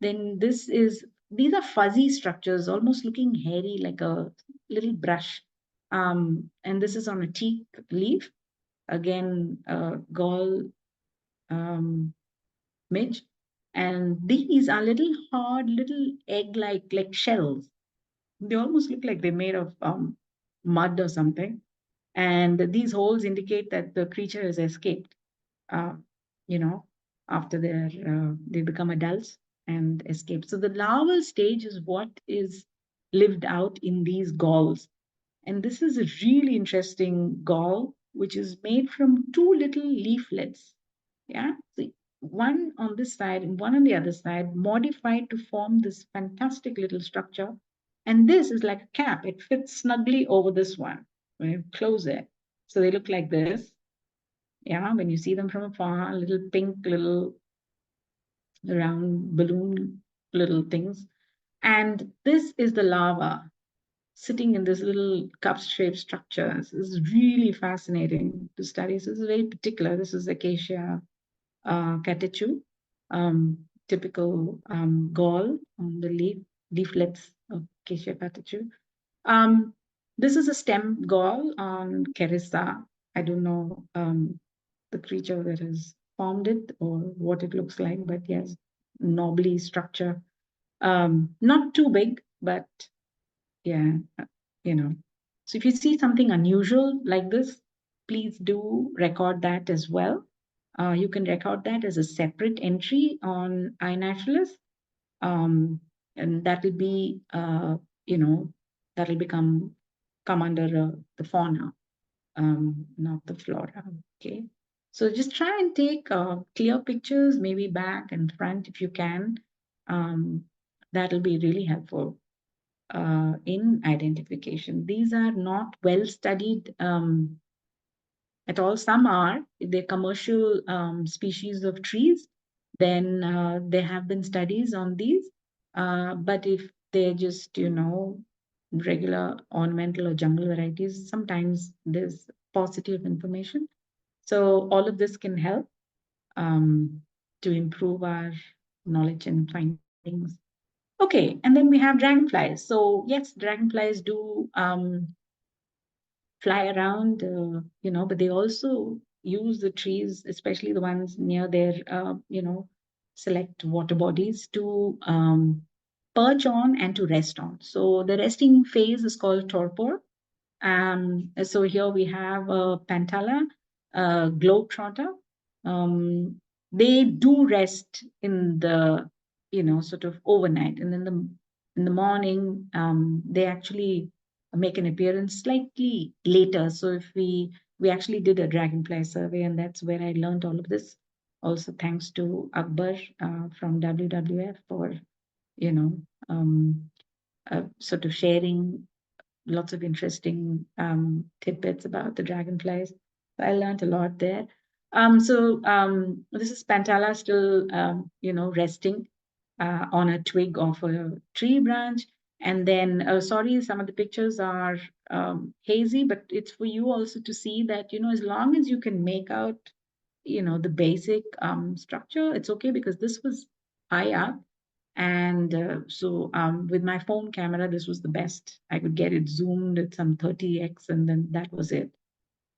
Then these are fuzzy structures, almost looking hairy, like a little brush. And this is on a teak leaf. Again, gall um, midge. And these are little hard, little egg-like shells. They almost look like they're made of mud or something. And these holes indicate that the creature has escaped, uh, you know, after they become adults and escape. So the larval stage is what is lived out in these galls. And this is a really interesting gall, which is made from two little leaflets. Yeah. So one on this side and one on the other side, modified to form this fantastic little structure. And this is like a cap. It fits snugly over this one when you close it. So they look like this. Yeah, when you see them from afar, little pink, little round balloon little things. And this is the larva sitting in this little cup-shaped structure. This is really fascinating to study. So this is very particular. This is Acacia catechu, typical gall on the leaflets of Acacia catechu. Um, this is a stem gall on Kerissa. I don't know the creature that has formed it or what it looks like, but yes, knobbly structure. Not too big, but yeah, you know. So if you see something unusual like this, please do record that as well. You can record that as a separate entry on iNaturalist, and that will be, that will come under the fauna, not the flora. Okay. So just try and take clear pictures, maybe back and front if you can. That'll be really helpful in identification. These are not well studied at all. Some are, they're commercial species of trees. Then there have been studies on these. But if they're just, regular ornamental or jungle varieties, sometimes there's paucity of information. So all of this can help um, to improve our knowledge and findings. Okay, and then we have dragonflies. So yes, dragonflies do fly around, but they also use the trees, especially the ones near their, select water bodies to perch on and to rest on. So the resting phase is called torpor. So here we have Pantala, globetrotter. They do rest in the, sort of overnight, and then in the morning, they actually make an appearance slightly later. So if we actually did a dragonfly survey, and that's where I learned all of this. Also, thanks to Akbar from WWF for, you know, sort of sharing lots of interesting tidbits about the dragonflies. So I learned a lot there. This is Pantala still, resting on a twig of a tree branch. And then, sorry, some of the pictures are hazy, but it's for you also to see that, as long as you can make out, the basic structure, it's okay, because this was high up. And with my phone camera, this was the best. I could get it zoomed at some 30x, and then that was it.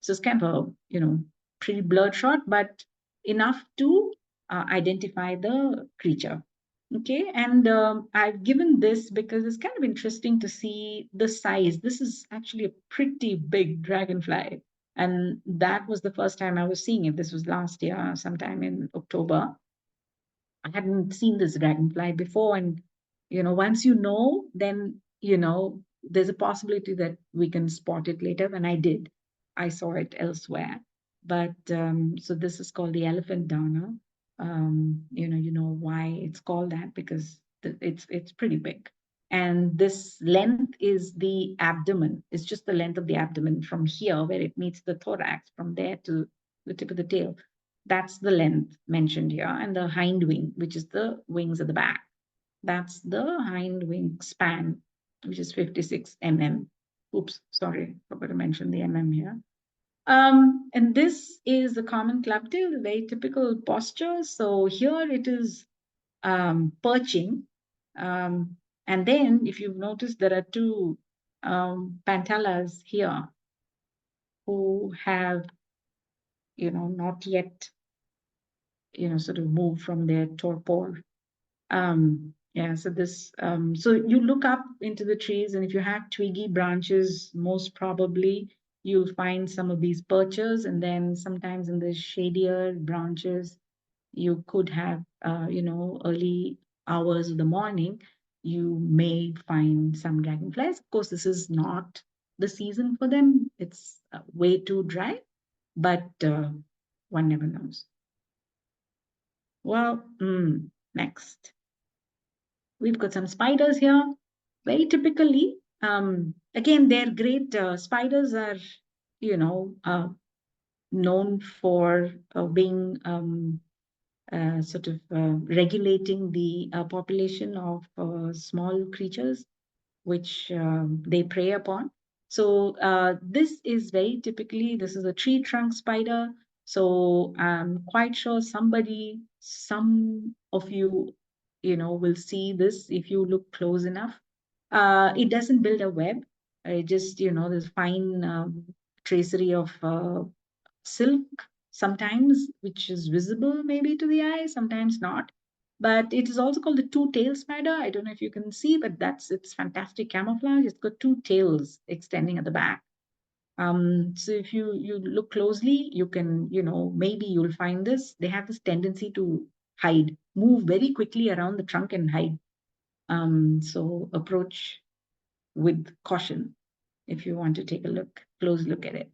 So it's kind of a, pretty blurred shot, but enough to identify the creature. Okay, and I've given this because it's kind of interesting to see the size. This is actually a pretty big dragonfly. And that was the first time I was seeing it. This was last year, sometime in October. I hadn't seen this dragonfly before. And, once then, there's a possibility that we can spot it later. And I did. I saw it elsewhere. But so this is called the elephant downer. You know why it's called that, because it's pretty big. And this length is the abdomen. It's just the length of the abdomen from here where it meets the thorax, from there to the tip of the tail. That's the length mentioned here. And the hind wing, which is the wings at the back, that's the hind wing span, which is 56 mm. Oops, sorry, forgot to mention the mm here. And this is the common clubtail, a very typical posture. So here it is perching. And then if you've noticed, there are two pantalas here who have, not yet, sort of moved from their torpor. Yeah, so you look up into the trees, and if you have twiggy branches, most probably you'll find some of these perchers, and then sometimes in the shadier branches, you could have, early hours of the morning, you may find some dragonflies. Of course, this is not the season for them. It's way too dry, but one never knows. Well, next. We've got some spiders here. Very typically, again, they're great. Spiders are, known for being sort of regulating the population of small creatures which they prey upon. So this is very typically, this is a tree trunk spider. So I'm quite sure some of you, will see this if you look close enough. It doesn't build a web. It just, there's fine tracery of silk sometimes, which is visible maybe to the eye, sometimes not. But it is also called the two-tailed spider. I don't know if you can see, but it's fantastic camouflage. It's got two tails extending at the back. So if you look closely, you can, maybe you'll find this. They have this tendency to hide, move very quickly around the trunk and hide. So approach with caution if you want to take a close look at it.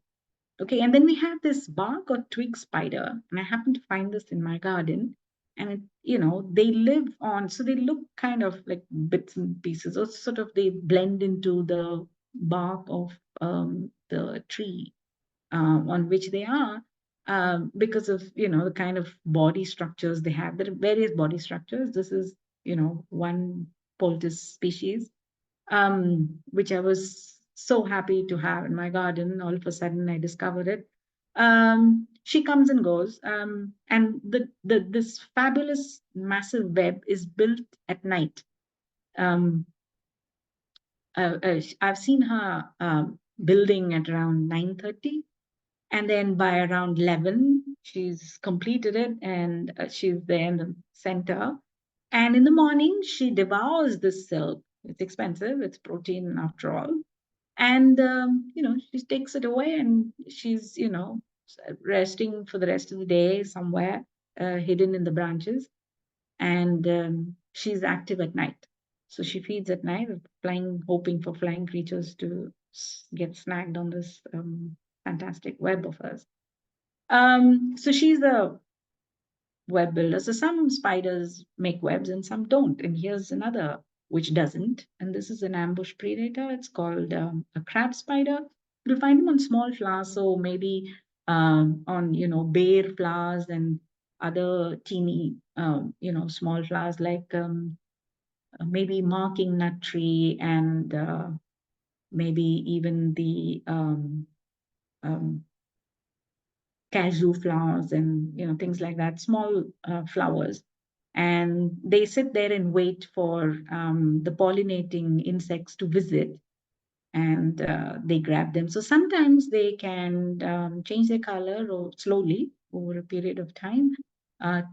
Okay, and then we have this bark or twig spider, and I happen to find this in my garden. And they live on, so they look kind of like bits and pieces, or sort of they blend into the bark of the tree on which they are, because of the kind of body structures they have. There are various body structures. This is one poultice species, which I was so happy to have in my garden. All of a sudden, I discovered it. She comes and goes, and this fabulous massive web is built at night. I've seen her building at around 9:30, and then by around 11, she's completed it, and she's there in the center. And in the morning, she devours this silk. It's expensive. It's protein after all. And, she takes it away, and she's, resting for the rest of the day somewhere hidden in the branches. And she's active at night. So she feeds at night, hoping for flying creatures to get snagged on this fantastic web of hers. So she's a web builder. So some spiders make webs and some don't. And here's another which doesn't. And this is an ambush predator. It's called a crab spider. You'll find them on small flowers, so maybe on bare flowers and other teeny small flowers like maybe marking nut tree and maybe even the um, cashew flowers and things like that, small flowers. And they sit there and wait for the pollinating insects to visit, and they grab them. So sometimes they can change their color or slowly over a period of time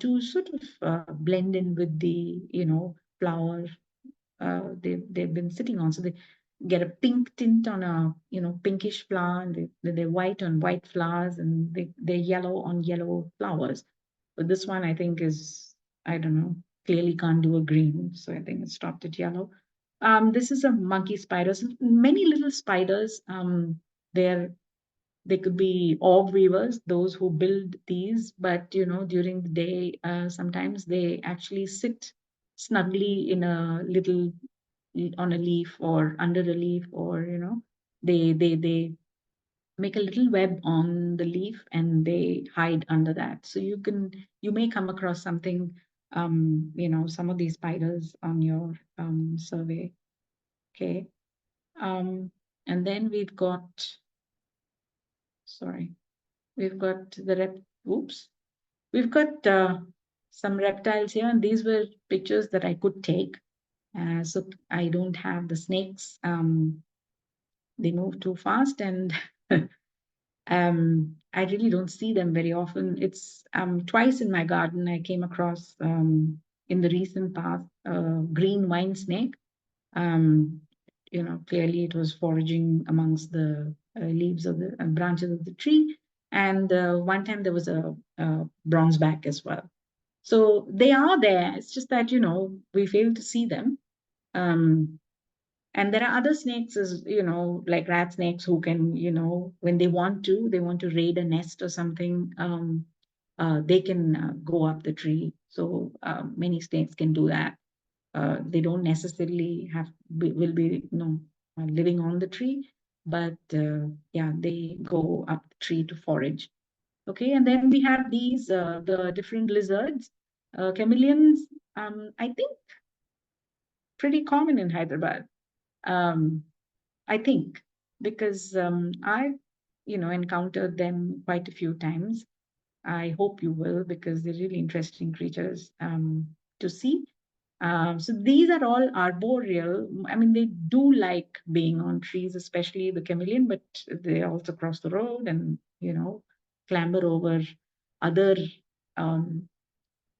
to sort of blend in with the flower they've been sitting on. So they get a pink tint on a pinkish flower, and they're white on white flowers, and they're yellow on yellow flowers. But this one I think is, I don't know, clearly can't do a green, so I think it stopped at yellow. This is a monkey spider. So many little spiders. They're they could be orb weavers, those who build these, but during the day, sometimes they actually sit snugly in a little on a leaf or under a leaf, or they make a little web on the leaf and they hide under that. So you may come across something, some of these spiders on your survey. Okay. Um, and then sorry, we've got oops, we've got some reptiles here, and these were pictures that I could take. So I don't have the snakes. They move too fast, and I really don't see them very often. It's twice in my garden I came across in the recent past green wine snake. Um, Clearly it was foraging amongst the leaves of the branches of the tree. And one time there was a bronzeback as well. So they are there. It's just that we fail to see them. Um, and there are other snakes, as like rat snakes, who can, when they want to raid a nest or something. They can go up the tree. So many snakes can do that. They don't necessarily will be living on the tree, but yeah, they go up the tree to forage. Okay, and then we have these the different lizards, chameleons. I think pretty common in Hyderabad. Um, I think because I've encountered them quite a few times. I hope you will, because they're really interesting creatures to see. So these are all arboreal. I mean, they do like being on trees, especially the chameleon, but they also cross the road and clamber over other um,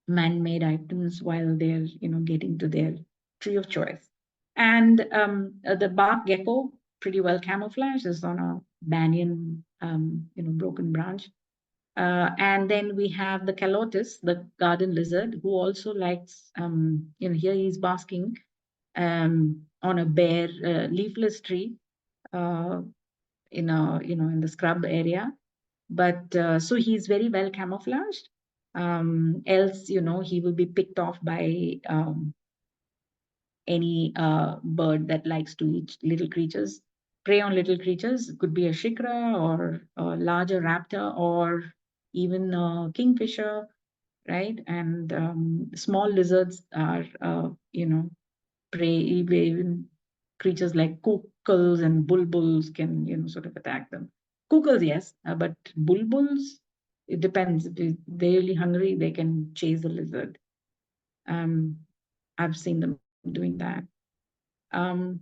man-made items while they're getting to their tree of choice. And the bark gecko, pretty well camouflaged, is on a banyan broken branch. And then we have the calotis, the garden lizard, who also likes here he's basking on a bare leafless tree uh, in a in the scrub area. But so he's very well camouflaged. Else, he will be picked off by any bird that likes to eat little creatures, prey on little creatures. It could be a shikra or a larger raptor or even a kingfisher, right? And small lizards are, prey. Even creatures like kookals and bulbuls can, sort of attack them. Kookals, yes, but bulbuls, it depends. If they're really hungry, they can chase a lizard. Um, I've seen them doing that. Um,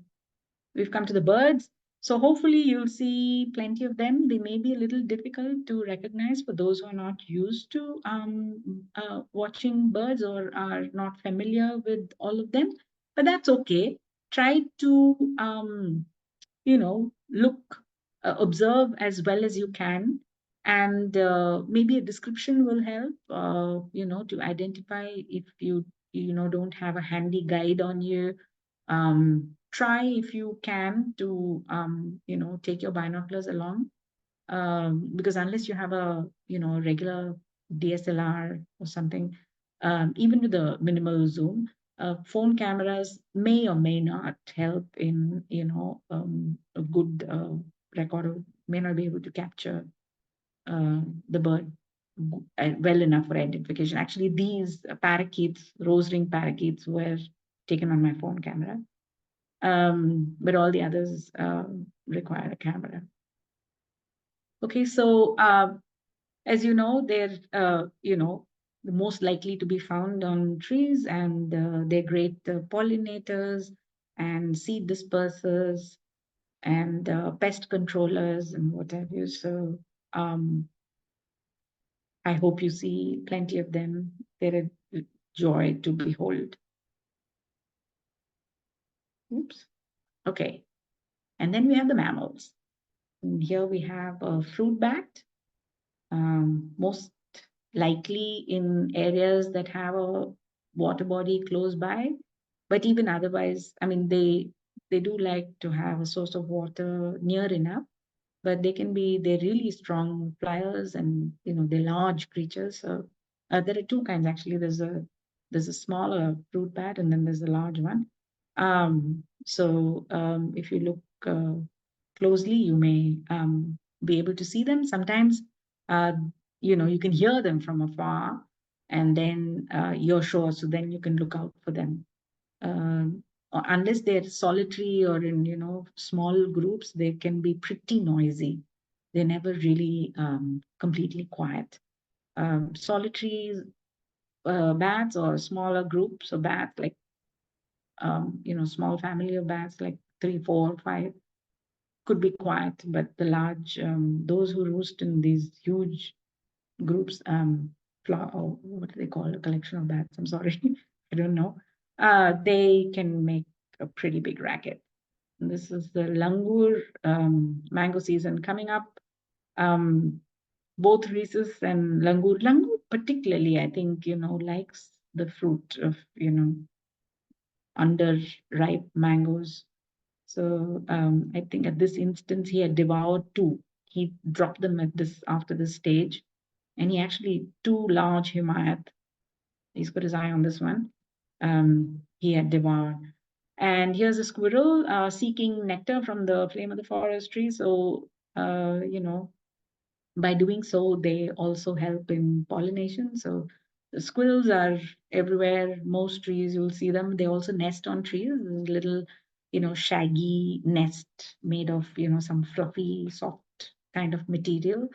we've come to the birds. So hopefully you'll see plenty of them. They may be a little difficult to recognize for those who are not used to watching birds or are not familiar with all of them, but that's okay. Try to look, observe as well as you can, and maybe a description will help, to identify if you don't have a handy guide on you. Try if you can to take your binoculars along, because unless you have a regular DSLR or something, even with a minimal zoom, phone cameras may or may not help in, a good record, may not be able to capture the bird well enough for identification. Actually, these parakeets, rose ring parakeets, were taken on my phone camera, but all the others require a camera. Okay, so as you know, they're the most likely to be found on trees, and they're great pollinators and seed dispersers and pest controllers and what have you. So um, I hope you see plenty of them. They're a joy to behold. Oops. Okay. And then we have the mammals. And here we have a fruit bat, most likely in areas that have a water body close by. But even otherwise, I mean, they do like to have a source of water near enough, but they're really strong flyers, and they're large creatures. So there are two kinds actually. There's a smaller fruit bat, and then there's a large one. So if you look closely, you may be able to see them. Sometimes uh, you can hear them from afar, and then you're sure, so then you can look out for them. Unless they're solitary or in small groups, they can be pretty noisy. They're never really completely quiet. Solitary bats or smaller groups of bats, like small family of bats, like three, four, five, could be quiet. But the large, those who roost in these huge groups, or what do they call a collection of bats? I'm sorry, I don't know. They can make a pretty big racket. And this is the langur mango season coming up. Um, both rhesus and langur. Langur particularly, I think, likes the fruit of, underripe mangoes. So I think at this instance he had devoured two. He dropped them at this after this stage, and he actually two large himayat. He's got his eye on this one. He had devoured. And here's a squirrel seeking nectar from the flame of the forest tree. So by doing so, they also help in pollination. So the squirrels are everywhere. Most trees you'll see them. They also nest on trees. There's a little, shaggy nest made of, some fluffy, soft kind of material.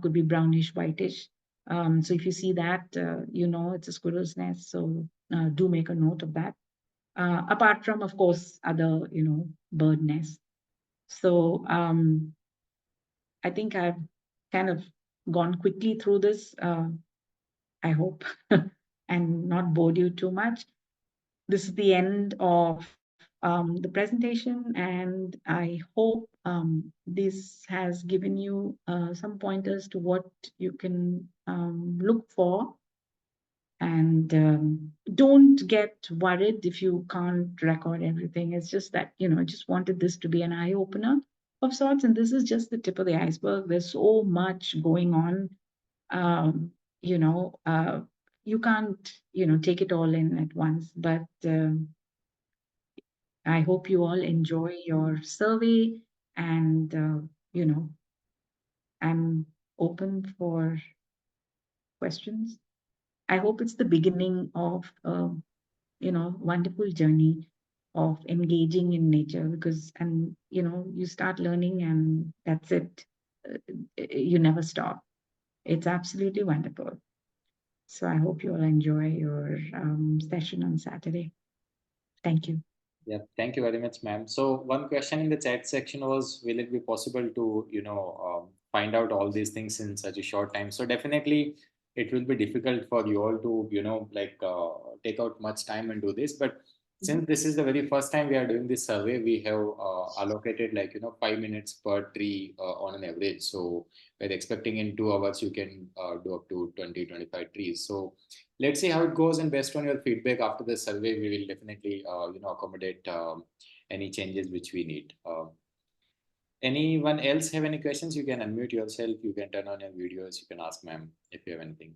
Could be brownish, whitish. So if you see that, it's a squirrel's nest. So do make a note of that. Apart from, of course, other, bird nests. So I think I've kind of gone quickly through this, I hope, and not bored you too much. This is the end of the presentation, and I hope this has given you some pointers to what you can look for. And don't get worried if you can't record everything. It's just that, I just wanted this to be an eye opener of sorts. And this is just the tip of the iceberg. There's so much going on. Um, you can't, take it all in at once. But I hope you all enjoy your survey. And, I'm open for questions. I hope it's the beginning of wonderful journey of engaging in nature, because and you start learning and that's it. You never stop. It's absolutely wonderful. So I hope you all enjoy your session on Saturday. Thank you. Yeah, thank you very much, ma'am. So one question in the chat section was, will it be possible to, find out all these things in such a short time? So definitely it will be difficult for you all to, take out much time and do this. But since this is the very first time we are doing this survey, we have allocated 5 minutes per tree on an average. So we're expecting in 2 hours, you can do up to 20, 25 trees. So let's see how it goes, and based on your feedback after the survey, we will definitely accommodate any changes which we need. Anyone else have any questions? You can unmute yourself, you can turn on your videos, you can ask ma'am if you have anything.